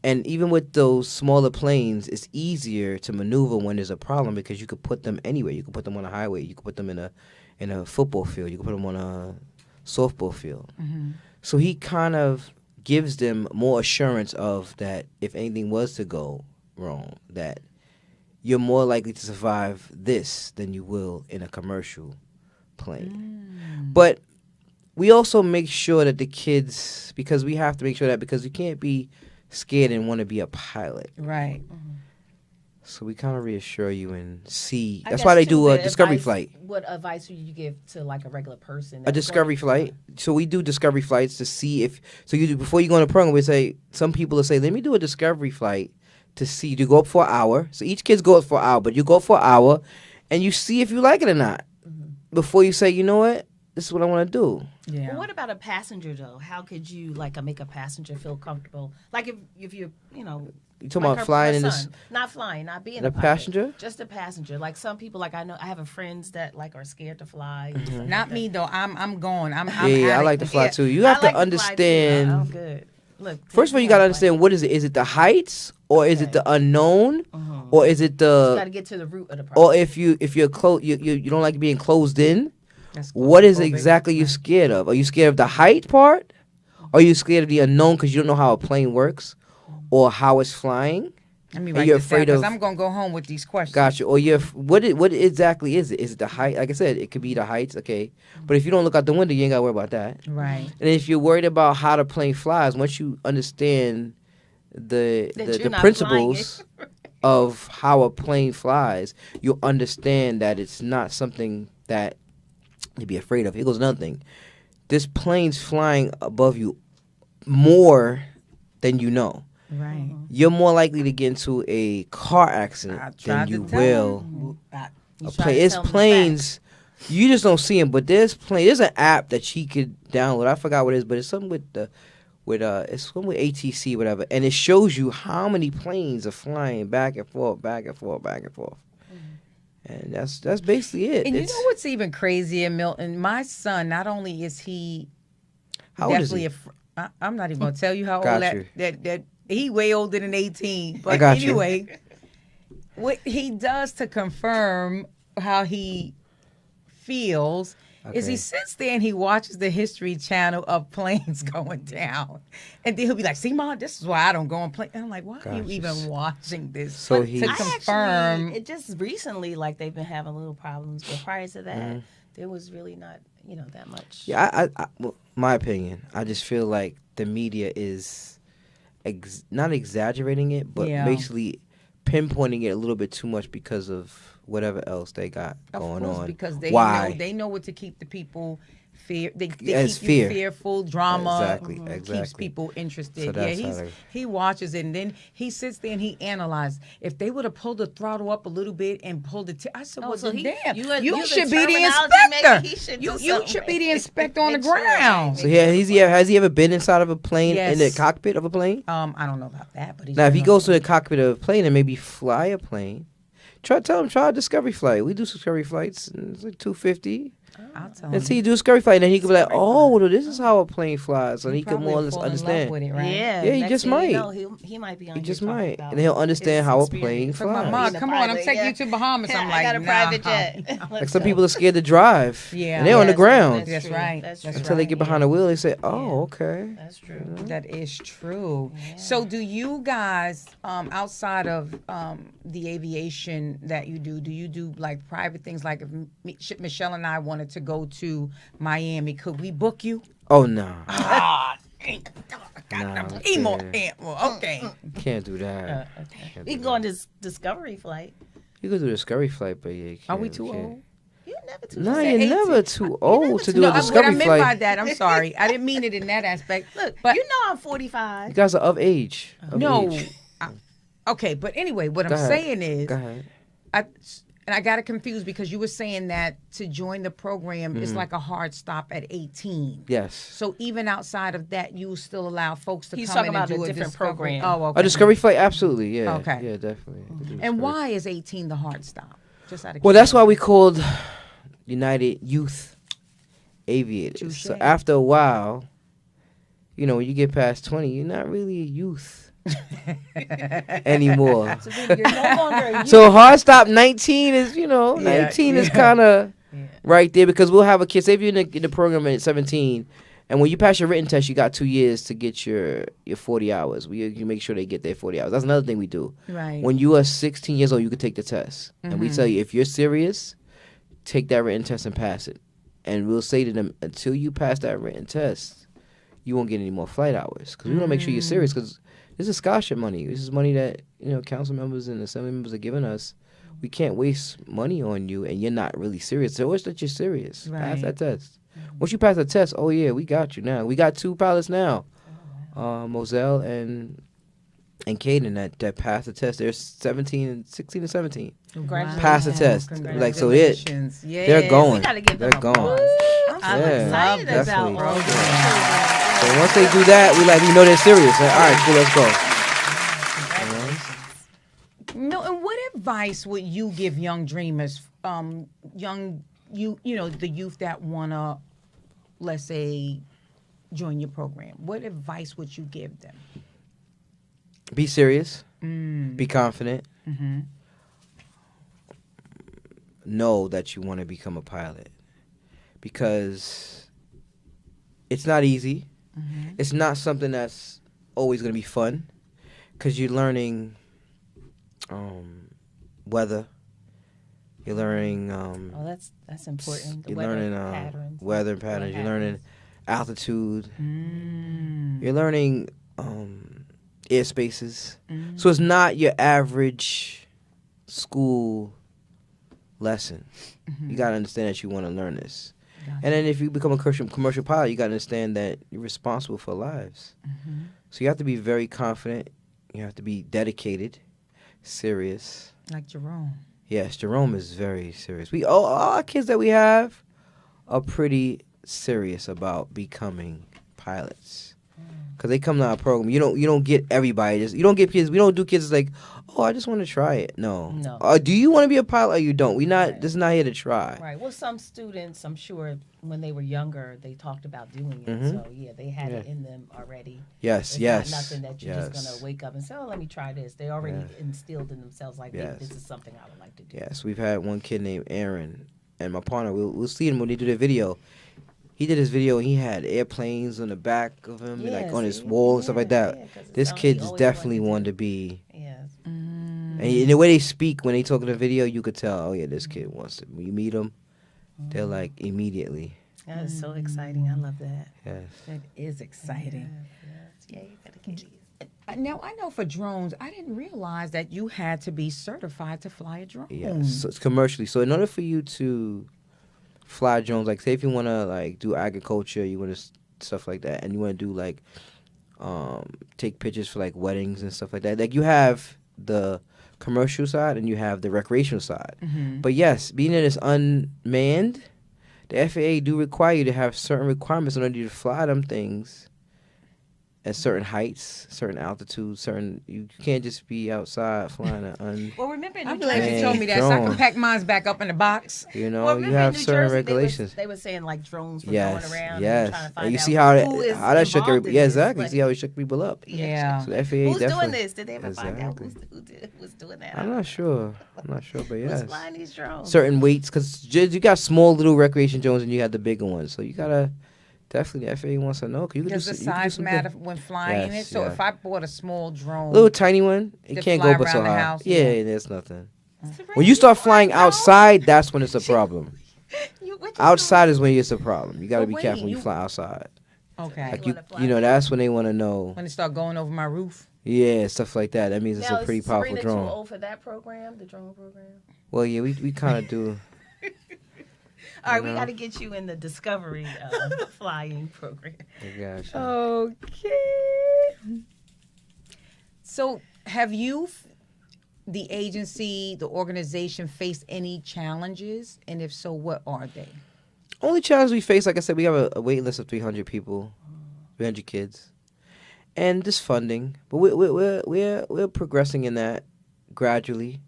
And even with those smaller planes, it's easier to maneuver when there's a problem because you could put them anywhere. You could put them on a highway. You could put them in a football field. You could put them on a softball field. So he kind of gives them more assurance of that if anything was to go wrong, that you're more likely to survive this than you will in a commercial plane. But we also make sure that the kids, because we have to make sure that, because you can't be scared and want to be a pilot. Right. So we kind of reassure you and see. I That's guess, why they too, do a the discovery advice- flight. What advice would you give to like a regular person? A discovery flight. So we do discovery flights to see if. So you do, before you go on a program, we say, some people will say, let me do a discovery flight to see. You go up for an hour. So each kid's go up for an hour, but you go for an hour and you see if you like it or not. Before you say, you know what, this is what I want to do. Yeah. Well, what about a passenger though? How could you like make a passenger feel comfortable? Like if you're, you know. You talking like about her flying in son. this? Not flying, not being A a pilot. passenger? Just a passenger. Like some people, like I know, I have friends that like are scared to fly. Not me though. I'm going. I'm Yeah, I like to fly too. You have to understand. I'm good. Look, First of all, you got to understand, what is it? Is it the heights, or is it the unknown, or is it you got the? to get to the root of the problem. Or if you're close, you don't like being closed in. What is it exactly you're scared of? Are you scared of the height part? Are you scared of the unknown because you don't know how a plane works, or how it's flying? Let me And write you're this down afraid because of. I'm gonna go home with these questions. Gotcha. Or what exactly is it? Is it the height? Like I said, it could be the heights. Okay, but if you don't look out the window, you ain't gotta worry about that. Right. And if you're worried about how the plane flies, once you understand the you're not principles of how a plane flies, you'll understand that it's not something that to be afraid of. Here goes another thing. This plane's flying above you more than you know. Right. You're more likely to get into a car accident than you will a plane. It's planes. You just don't see them, but there's an app that she could download. I forgot what it is, but it's something it's something with ATC, whatever, and it shows you how many planes are flying back and forth, back and forth, back and forth. And that's basically it. And you know what's even crazier, Milton? My son, not only is he How old is definitely he? I'm not even gonna tell you how Got old you. that he way older than 18. But I got you. anyway, what he does to confirm how he feels is he Okay. sits there and he watches the History Channel of planes going down, and then he'll be like, "See, Mom, this is why I don't go on plane." And I'm like, "Why are you Gotcha. even watching this?" So But he's- to confirm. It just recently, like they've been having little problems, but prior to that, there was really not, that much. Yeah, well, my opinion, I just feel like the media is not exaggerating it, but Yeah. basically pinpointing it a little bit too much because of whatever else they got going Of course, on. because they know what to keep the people fear. They Yes, keep fear. you fearful, drama. Exactly, Keeps exactly. people interested. So Yeah, that's how he watches it, and then he sits there and he analyzes. If they would have pulled the throttle up a little bit and pulled it, I said, Oh, "Well, so then he- damn, you you the should be the terminology, maybe inspector. he should do You something. should be the inspector on the Make sure, ground." So has he ever been inside of a plane, in the Yes. cockpit of a plane? I don't know about that, but Now, if he goes to the cockpit of a plane and maybe fly a plane, try a discovery flight. We do discovery flights, and it's like $250. I'll tell And him. see, you do a discovery flight, and then he could be like, "Oh, well, this is how a plane flies," and he could probably more or less fall in love understand. with it, right? Yeah, Yeah, he next just thing might. You know, he might be on. He here just talking might, about and he'll understand his how a experience. plane Took my flies. mom, Being a come on, I'm pilot, taking yeah. you to Bahamas. I'm like, I got a nah. private jet. Like some people are scared to drive. Yeah. And they're on the Yes, ground. That's true. right. That's That's true. Until they get behind the wheel, they say, "Oh, okay." That's true. That is true. So, do you guys, outside of the aviation that you do like private things? Like if Michelle and I wanted to go to Miami, could we book you? Oh no, Ah, Nah, emo. okay. Okay. Can't do that. We can go on this discovery flight. You could do a discovery flight, but yeah, you Are we can't- too you can't. old? You're never too. No, old. you're never too old to do a What I discovery meant by flight. that, I'm sorry. I didn't mean it in that aspect. Look, but you know I'm You 45. guys are of age. Of no. age. Okay, but anyway, what Go I'm ahead. saying is, Go ahead. I got it confused because you were saying that to join the program is like a hard stop at 18. Yes. So even outside of that, you still allow folks to He's come talking in and about do a a different discovery. program. Oh, okay. A discovery flight, absolutely. Yeah. Okay. Yeah, definitely. And why is 18 the hard stop? Just out of Well, that's why we called United Youth Aviators. Touche. So after a while, when you get past 20, you're not really a youth anymore. So then you're no longer a youth. So hard stop 19 is, 19 is kind of right there because we'll have a kid. Say if you're in the program at 17 And when you pass your written test, you got 2 years to get your 40 hours. You make sure they get their 40 hours. That's another thing we do. Right. When you are 16 years old, you can take the test. And we tell you, if you're serious, take that written test and pass it. And we'll say to them, until you pass that written test, you won't get any more flight hours. Because we want to make sure you're serious. Because this is scholarship money. This is money that, council members and assembly members are giving us. We can't waste money on you and you're not really serious. So it's that you're serious. Right. Pass that test. Once you pass the test, oh yeah, we got you now. We got 2 pilots now, Moselle and Caden that passed the test. They're 16 and 17. Congratulations. Pass the test. Like so, Congratulations. they're going. We gotta give them They're a going. I'm excited definitely. about all this. So once they do that, we know they're serious. Like, all right, cool, let's go. No, and what advice would you give young dreamers, the youth that wanna, let's say, join your program? What advice would you give them? Be serious. Be confident. Know that you want to become a pilot because it's not easy. It's not something that's always going to be fun because you're learning weather. You're learning. That's important. You're learning weather patterns. You're learning altitude. You're learning airspaces. So it's not your average school lesson. You got to understand that you want to learn this. And then if you become a commercial pilot, you got to understand that you're responsible for lives. So you have to be very confident. You have to be dedicated, serious. Like Jerome. Yes, Jerome is very serious. All our kids that we have are pretty serious about becoming pilots. Because they come to our program. You don't get everybody. You don't get kids. We don't do kids like, oh, I just want to try it. No. Do you want to be a pilot or you don't? This is not here to try. Right. Well, some students, I'm sure, when they were younger, they talked about doing it. So, they had it in them already. Yes, it's yes. not nothing that you're just going to wake up and say, oh, let me try this. They already instilled in themselves, like, this is something I would like to do. Yes, we've had one kid named Aaron, and my partner, we'll see him when they do their video. He did his video and he had airplanes on the back of him, and like on his wall and stuff like that. This kid just definitely wanted to be. And the way they speak when they talk in the video, you could tell, oh yeah, this kid wants to. When you meet them, they're like immediately. That is so exciting. I love that. Yes. That is exciting. Yeah, you gotta get these. Now, I know for drones, I didn't realize that you had to be certified to fly a drone. Yes, so it's commercially. So in order for you to fly drones, like say if you want to like do agriculture, you want to stuff like that, and you want to do like take pictures for like weddings and stuff like that. Like you have the commercial side and you have the recreational side. But yes, being that it's unmanned, the FAA do require you to have certain requirements in order to fly them things at certain heights, certain altitudes, you can't just be outside flying an Well, remember, I'm glad you told me that, so I can pack mine back up in the box. You have certain regulations. They were saying like drones were going around. Yes, and trying to find and you out see how that shook everybody. Yeah, exactly. You see how it shook people up. Yeah. So the FAA Who's definitely doing this? Did they ever find out who's doing that? I'm not sure, but yes. Who's flying these drones? Certain weights, because you got small little recreation drones and you got the bigger ones, so you gotta. Definitely, the FAA wants to know. Does the size matter when flying it? So if I bought a small drone, little tiny one, it can't go but so high. House, yeah, there's nothing. When you start flying outside, that's when it's a problem. Outside is when it's a problem. You got to be careful when you fly outside. Okay. Like that's when they want to know. When it start going over my roof. Yeah, stuff like that. That means it's a pretty powerful drone. Is Sabrina too old for that program, the drone program? Well, yeah, we kind of do. All right, we got to get you in the Discovery flying program. Gotcha. Okay. So, have you, the agency, the organization, faced any challenges? And if so, what are they? Only challenge we face, like I said, we have a wait list of 300 people, 300 kids, and just funding. But we're progressing in that gradually.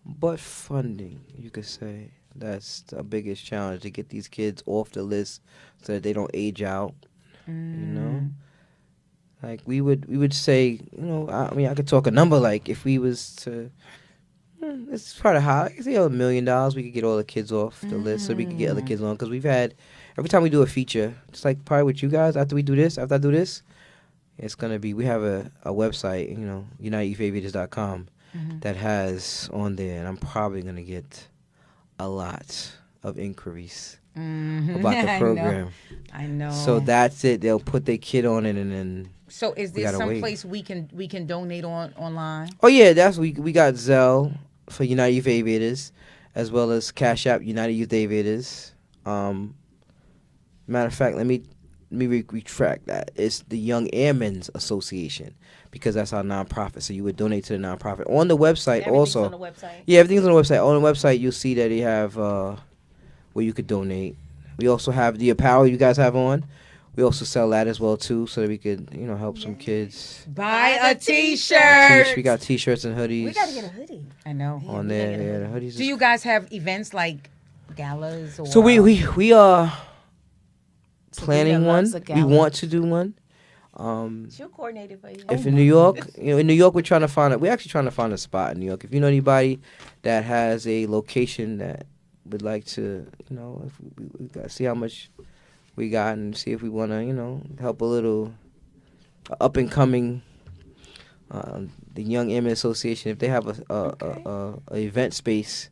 But funding, you could say. That's the biggest challenge, to get these kids off the list so that they don't age out. You know, like we would say, I could talk a number. Like if we was to, It's probably high. It's $1 million. We could get all the kids off the list, so we could get other kids on. Because we've had every time we do a feature, just like probably with you guys. After I do this, it's gonna be. We have a website, UnitedYouthAviators.com, that has on there, and I'm probably gonna get a lot of inquiries about the program. I know. So that's it. They'll put their kid on it, and then. So is there some place we can donate online? Oh yeah, we got Zelle for United Youth Aviators, as well as Cash App United Youth Aviators. Matter of fact, let me retract that. It's the Young Airmans Association, because that's our nonprofit. So you would donate to the nonprofit on the website. Everything's also on the website? Yeah, everything's on the website. On the website, you'll see that they have where you could donate. We also have the apparel you guys have on. We also sell that as well too, so that we could, help some kids. Buy a T-shirt. We got T-shirts and hoodies. We gotta get a hoodie. I know. On there, yeah, the hoodies. Do you guys have events like galas or? So we are planning one. We want to do one. She'll coordinate it for you. If in New York, we're trying to find we're actually trying to find a spot in New York. If you know anybody that has a location that would like to, if we got to see how much we got and see if we want to, help a little up and coming, the Young Airmen Association. If they have a event space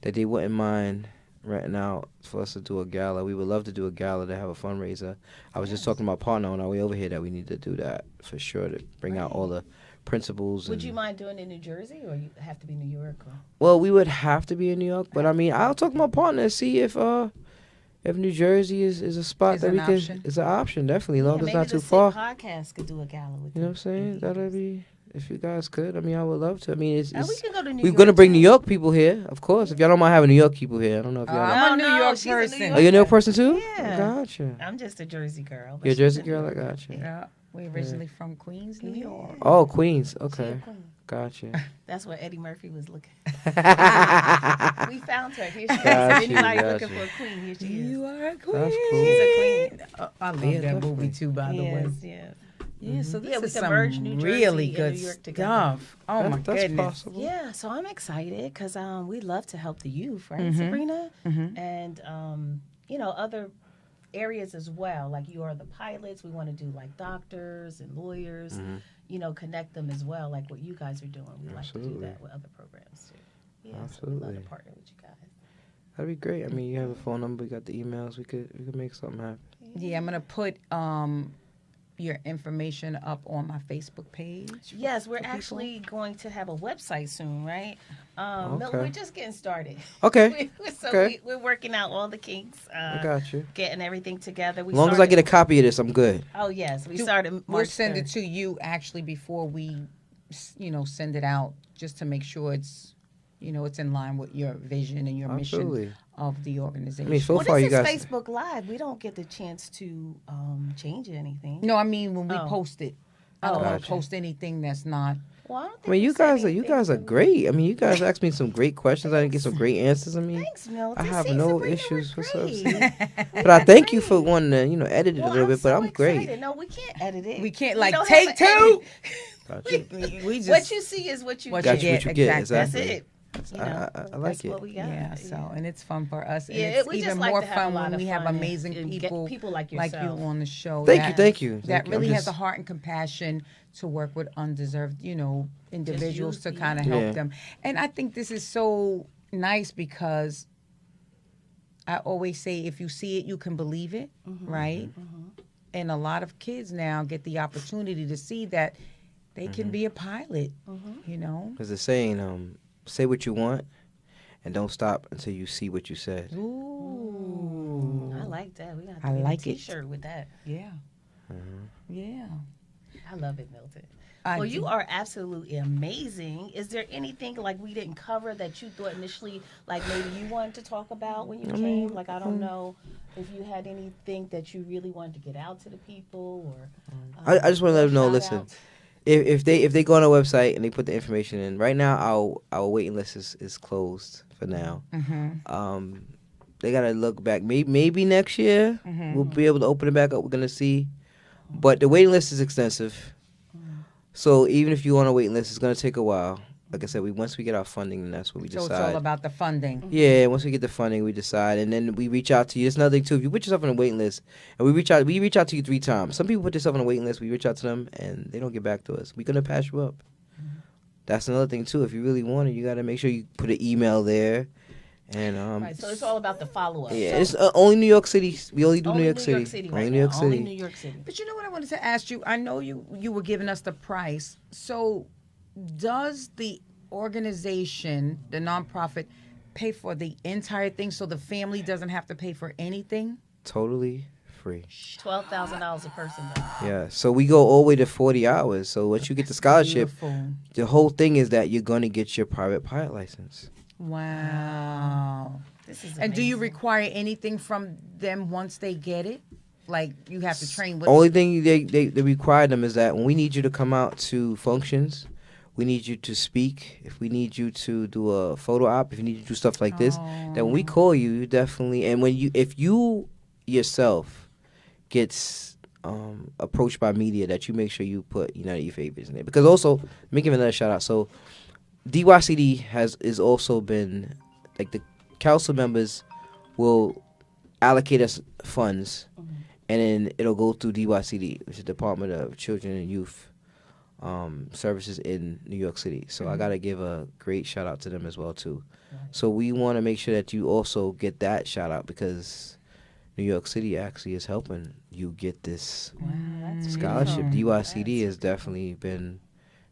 that they wouldn't mind renting out for us to do a gala, we would love to do a gala to have a fundraiser. I was just talking to my partner on our way over here that we need to do that for sure, to bring out all the principals. Would you mind doing it in New Jersey, or you have to be New York? Or? Well, we would have to be in New York, but I mean, I'll talk to my partner and see if New Jersey is a spot that we can. It's an option, definitely, as long as it's not too far. Podcast could do a gala with you know what I'm saying? That'd be, if you guys could. I mean, I would love to. I mean, we can go to New we're York gonna bring too. New York people here, of course. If y'all don't mind having New York people here, I don't know if y'all. I'm a New York person. Are you a New York person too? Yeah. Gotcha. I'm just a Jersey girl. You're a Jersey girl. I gotcha. Yeah, we're originally from Queens, New York. Oh, Queens. Okay. Gotcha. That's where Eddie Murphy was looking. We found her. Here she is. Anybody looking for a queen, here she is. You are a queen. That's cool. She's a queen. I love that movie too, by the way. Yes. Yeah, so this we is can some merge New Jersey really and good New York together. stuff. Oh my That's goodness. possible. Yeah, so I'm excited because we love to help the youth, right, Sabrina? And, other areas as well. Like you are the pilots. We want to do like doctors and lawyers, connect them as well, like what you guys are doing. We like to do that with other programs too. Yeah, Absolutely. So we love to partner with you guys. That'd be great. I mean, you have a phone number, you got the emails. We could make something happen. Yeah, I'm gonna put your information up on my Facebook page. Yes, we're actually going to have a website soon, right? Milton, we're just getting started. Okay. We're working out all the kinks. I got you. Getting everything together. As long as I get a copy of this, I'm good. Oh yes, we started. We'll send it to you actually before we, send it out, just to make sure it's, it's in line with your vision and your mission of the organization. I mean, so far this you is guys. Facebook Live. We don't get the chance to change anything. No, I mean when we post it. I don't want to Gotcha. post anything that's not. Well, I don't think I mean, you guys are great. I mean, you guys asked me some great questions. I didn't get some great answers. I mean, Thanks, Milton. I have See, no Sabrina, issues. we're What's up, great. Steve? But I thank you for wanting to, edit it a little bit. But I'm excited. great. No, we can't edit it. We can't We don't take have two. Gotcha. We just What you see is what you What get. you That's what you get. Exactly. Exactly. That's it. I like that's it. what we got. Yeah, so and it's fun for us, and Yeah, it's we just even like more to have a fun lot when of we have fun amazing and get people people like you yourself. on the show. Thank you. That really has a heart and compassion to work with undeserved, individuals to kind of help them. And I think this is so nice because I always say, if you see it, you can believe it, right? And a lot of kids now get the opportunity to see that they can be a pilot, There's a saying, say what you want, and don't stop until you see what you said. Ooh. I like that. We got I like a T-shirt with that. Yeah. Yeah. I love it, Milton. I Well, do. you are absolutely amazing. Is there anything like we didn't cover that you thought initially, like maybe you wanted to talk about when you came? Like I don't know if you had anything that you really wanted to get out to the people, or I just want to let them know. Listen, shout-outs? if they go on our website and they put the information in, right now our waiting list is closed for now. They gotta look back. Maybe next year we'll be able to open it back up. We're gonna see, but the waiting list is extensive. So even if you're on a waiting list, it's gonna take a while. like I said, once we get our funding, then that's what we So decide. it's all about the funding. Yeah, once we get the funding, we decide, and then we reach out to you. There's another thing too. If you put yourself on a waiting list, and we reach out to you 3 times. Some people put themselves on a waiting list. We reach out to them, and they don't get back to us. We're gonna pass you up. That's another thing too. If you really want it, you got to make sure you put an email there. And Right, so it's all about the follow up. yeah, it's only New York City. We only do New York City. Only Only New York City. Only New York City. But you know what I wanted to ask you? I know you were giving us the price. So does the organization, the nonprofit, pay for the entire thing so the family doesn't have to pay for anything? Totally free. $12,000 a person, though. Yeah, so we go all the way to 40 hours. So once you get the scholarship, the whole thing is that you're going to get your private pilot license. Wow. This is And do you amazing. require anything from them once they get it? Like you have to train with Only thing they require them is that when we need you to come out to functions, we need you to speak. If we need you to do a photo op, if you need to do stuff like this, then when we call you, you definitely, and if you yourself gets approached by media, that you make sure you put United Youth Aviators in there. Because also, let me give another shout out. So DYCD is also been, like, the council members will allocate us funds, and then it'll go through DYCD, which is Department of Children and Youth Services in New York City. So I got to give a great shout out to them as well too. So we want to make sure that you also get that shout out, because New York City actually is helping you get this scholarship. DYCD has definitely been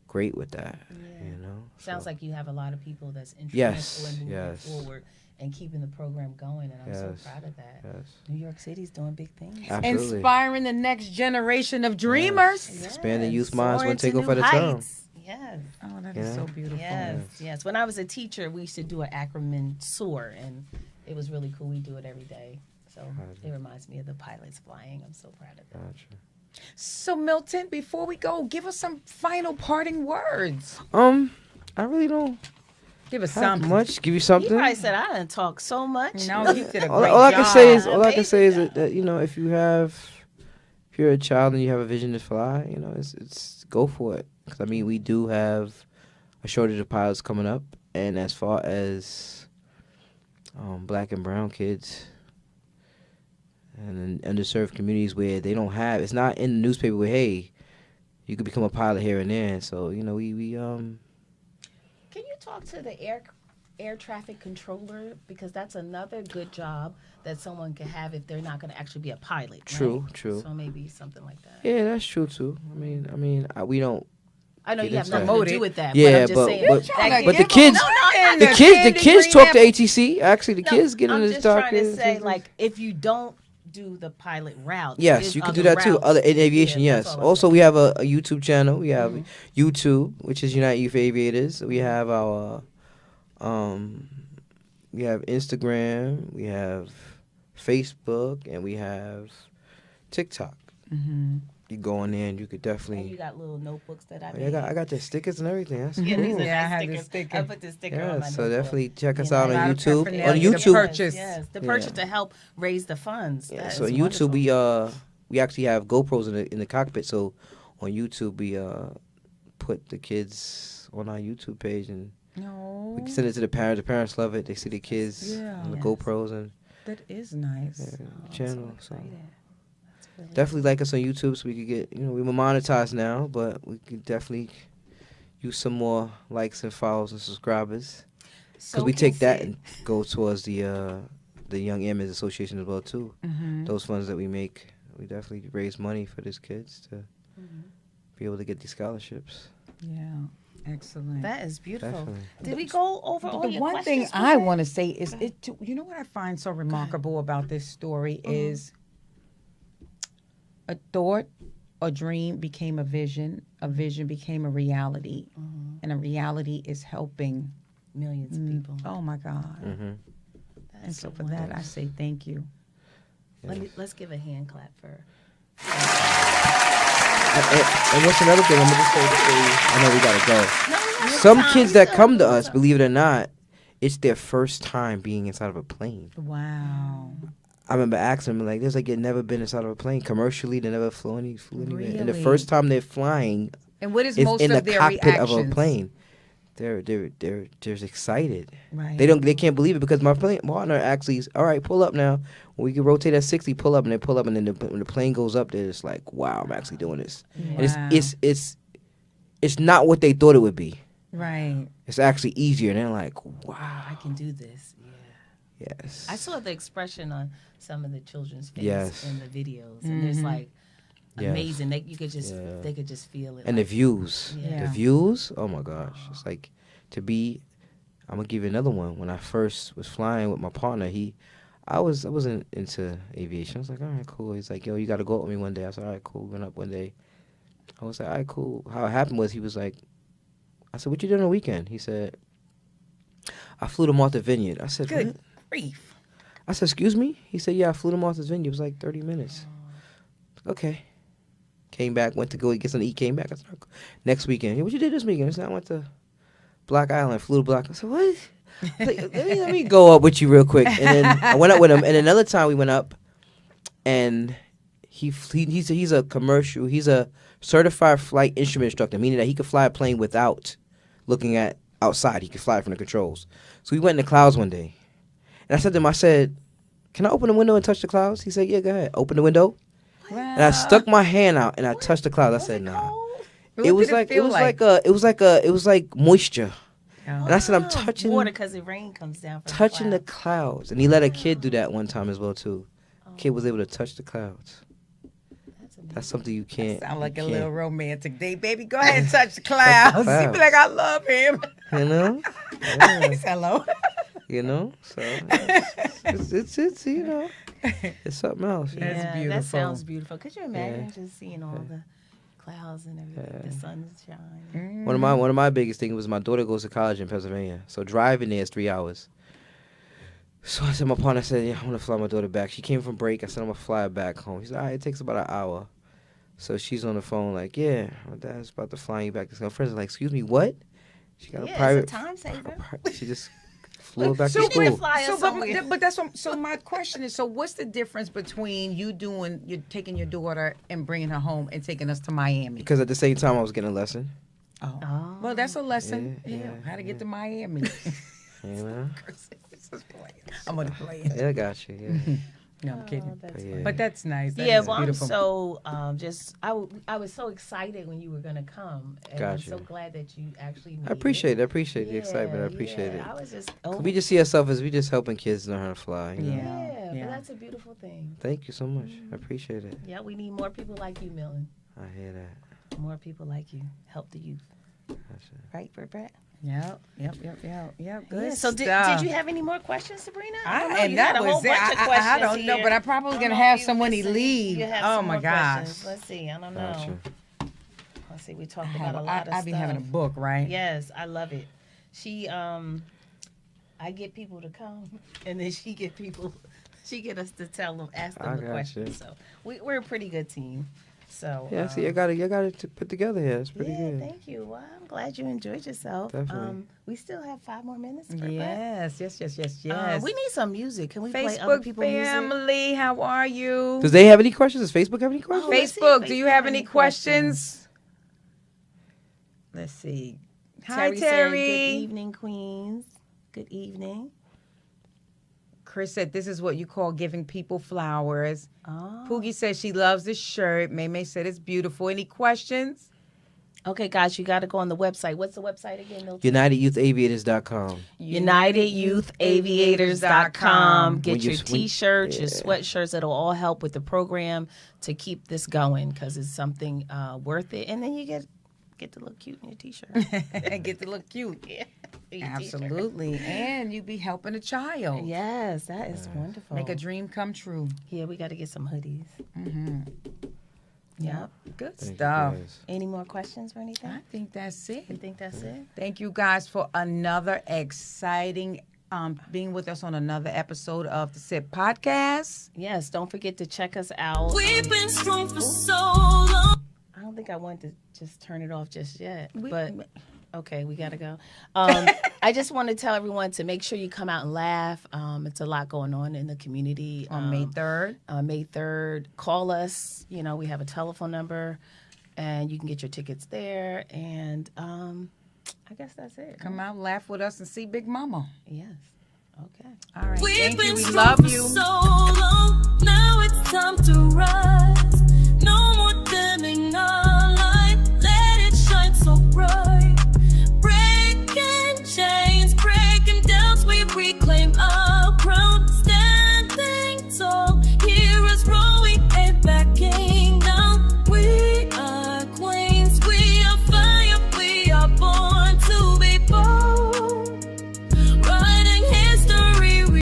great with that. You know, Sounds like you have a lot of people that's Yes, instrumental in moving yes. forward and keeping the program going, and I'm so Yes, proud of that. yes. New York City's doing big things. Absolutely. inspiring the next generation of dreamers. Expanding youth minds Soaring one take to over new the term. heights. Yes. Oh, that Yeah. is so beautiful. Yes. When I was a teacher, we used to do an acronym SOAR, and it was really cool. We do it every day. So it reminds me of the pilots flying. I'm so proud of that. So Milton, before we go, give us some final parting words. I really don't Give us have something. much. Give you He something. probably said, I didn't talk so much. No, you did a all great I can say is, Amazing that if you're a child and you have a vision to fly, it's go for it. 'Cause, I mean, we do have a shortage of pilots coming up, and as far as black and brown kids and in underserved communities where they don't have, it's not in the newspaper where, hey, you could become a pilot here and there. So we Can you talk to the air traffic controller, because that's another good job that someone can have if they're not going to actually be a pilot. Right? True. So maybe something like that. Yeah, that's true too. We don't. I know get you have into that. nothing to do with that. Yeah, but I'm just saying. but the kids, the kids talk to ATC. Actually, the kids get I'm into just the trying to say, like, if you don't do the pilot route, yes, there's you can do other that too. routes. Other in aviation, Yeah, that's yes. all I'm Also, saying. we have a YouTube channel. We have YouTube, which is United Youth Aviators. We have our, we have Instagram, we have Facebook, and we have TikTok. You go on there and you could definitely. And you got little notebooks that I I made. got the stickers and everything. That's Yeah, these cool. are Yeah, I nice had the stickers. sticker. I put the sticker on Yeah, my so notebook. definitely check us You know, out a on lot of YouTube. On paraphernalia to YouTube, purchase. Yes, the purchase Yeah. to help raise the funds. Yeah, That so is on YouTube wonderful. we actually have GoPros in the cockpit. So on YouTube we put the kids on our YouTube page, and we can send it to the parents. The parents love it. They see the kids on the GoPros and That is nice. channel. So definitely like us on YouTube so we could get, we're monetized now, but we could definitely use some more likes and follows and subscribers, because we take that and go towards the Young Airmans Association as well too. Those funds that we make, we definitely raise money for these kids to be able to get these scholarships. Yeah, excellent. That is beautiful. Definitely. Did we go over all The your one thing questions? I want to say is, you know what I find so remarkable about this story is a thought, a dream became a vision became a reality, and a reality is helping millions of people. Oh my God. And so for that, I say thank you. Let's give a hand clap for. And what's another thing? I'm gonna just say before I know we gotta go. Some kids that come to us, believe it or not, it's their first time being inside of a plane. Wow. I remember asking them, like, there's like, they've never been inside of a plane commercially. They never flew anywhere. And the Really? first time they're flying And what is is most in of the their cockpit of a reactions? plane. they're just excited. Right. They can't believe it because my partner actually is, all right, pull up now. When we can rotate at 60, pull up, and they pull up, and then when the plane goes up, they're just like, wow, I'm actually doing this. Wow. And it's not what they thought it would be. Right. It's actually easier. And they're like, wow, I can do this. Yeah. Yes. I saw the expression on some of the children's faces Yes. in the videos, and it's like Yes. amazing. They could just feel it. And like, the views. Yeah. The views, oh my gosh. It's like I'm going to give you another one. When I first was flying with my partner, I wasn't into aviation. I was like, all right, cool. He's like, yo, you got to go up with me one day. I said, all right, cool. We went up one day. I was like, all right, cool. How it happened was he was like, I said, what you doing on the weekend? He said, I flew to Martha Vineyard. I said, Good what? grief. I said, excuse me? He said, yeah, I flew to Martha's Vineyard. It was like 30 minutes. Okay. Came back, went to go get something to eat, came back. I said, next weekend. Hey, what you did this weekend? I said, I went to Black Island, flew to Black. I said, what? I was like, let me go up with you real quick. And then I went up with him. And another time we went up, and he's a certified flight instrument instructor, meaning that he could fly a plane without looking at outside. He could fly from the controls. So we went in the clouds one day. And I said to him, I said, can I open the window and touch the clouds? He said, yeah, go ahead. Open the window. Wow. And I stuck my hand out and I touched the clouds. I said, nah. It was like moisture. And I said, I'm touching water because the rain comes down. From touching the clouds. And he let a kid do that one time as well too. Kid was able to touch the clouds. That's something you can't. Sound like a can't. little romantic day, baby. Go ahead and touch the clouds. He'd be like, I love him. You know? He said, hello. You know? So it's you know, it's something else. Yeah, That's beautiful. that sounds beautiful. Could you imagine just seeing all the clouds and everything, the sun shining? One of my biggest things was my daughter goes to college in Pennsylvania, so driving there is 3 hours. So I said, my partner said, yeah, I want to fly my daughter back. She came from break. I said, I'm going to fly her back home. He said, all right, it takes about an hour. So she's on the phone like, yeah, my dad's about to fly you back. Her friends are like, excuse me, what? She got a private. It's a time saver. She just flew her back to school. So my question is, so what's the difference between you taking your daughter and bringing her home and taking us to Miami? Because at the same time, I was getting a lesson. Oh. Well, that's a lesson. Yeah. How to get to Miami. You know? I'm gonna play it. Yeah, I got you. Yeah. No, I'm kidding. Yeah. But that's nice. That yeah, is well, beautiful. I'm so I was so excited when you were gonna come, and I'm so glad that you actually. I appreciate it. I appreciate the excitement. I appreciate it. I was just. We just see ourselves as we just helping kids learn how to fly. You know? Yeah, but that's a beautiful thing. Thank you so much. I appreciate it. Yeah, we need more people like you, Milton. I hear that. More people like you. Help the youth. Right, Brett? Yep. Good yeah, so did you have any more questions, Sabrina? And that was it. I don't know, but I'm probably going to have someone leave. Oh, my gosh. Questions. Let's see. I don't know. Let's see. We talked about a lot of stuff. I be having a book, right? Yes, I love it. I get people to come, and then she get us to ask them the questions. So we're a pretty good team. So yeah, see, I got it put together here. It's pretty good. Thank you. Well, I'm glad you enjoyed yourself. Definitely. We still have 5 more minutes. Yes. We need some music. Can we play Facebook other people's family, music? how are you? Does they have any questions? Does Facebook have any questions? Facebook, do you have any questions? Let's see. Hi, Terry. Terry. Good evening, Queens. Good evening. Chris said, this is what you call giving people flowers. Oh. Poogie says she loves this shirt. May said it's beautiful. Any questions? Okay, guys, you got to go on the website. What's the website again, Milton? UnitedYouthAviators.com. UnitedYouthAviators.com. Get your T-shirts, your sweatshirts. It'll all help with the program to keep this going because it's something worth it. And then you get to look cute in your T-shirt. And get to look cute. Yeah. Absolutely. And you be helping a child. Yes, that is wonderful. Make a dream come true. Yeah, we got to get some hoodies. Mm-hmm. Yep. Good stuff. Any more questions or anything? I think that's it. You think that's it? Thank you guys for another exciting being with us on another episode of the S.I.T podcast. Yes, don't forget to check us out. We've been strong for so long. I don't think I want to just turn it off just yet, but okay, we gotta go. I just want to tell everyone to make sure you come out and laugh. It's a lot going on in the community. On May 3rd. May 3rd. Call us. You know, we have a telephone number, and you can get your tickets there. And I guess that's it. Come out, laugh with us, and see Big Mama. Yes. Okay. All right. We've Thank you. been We strong love for you. so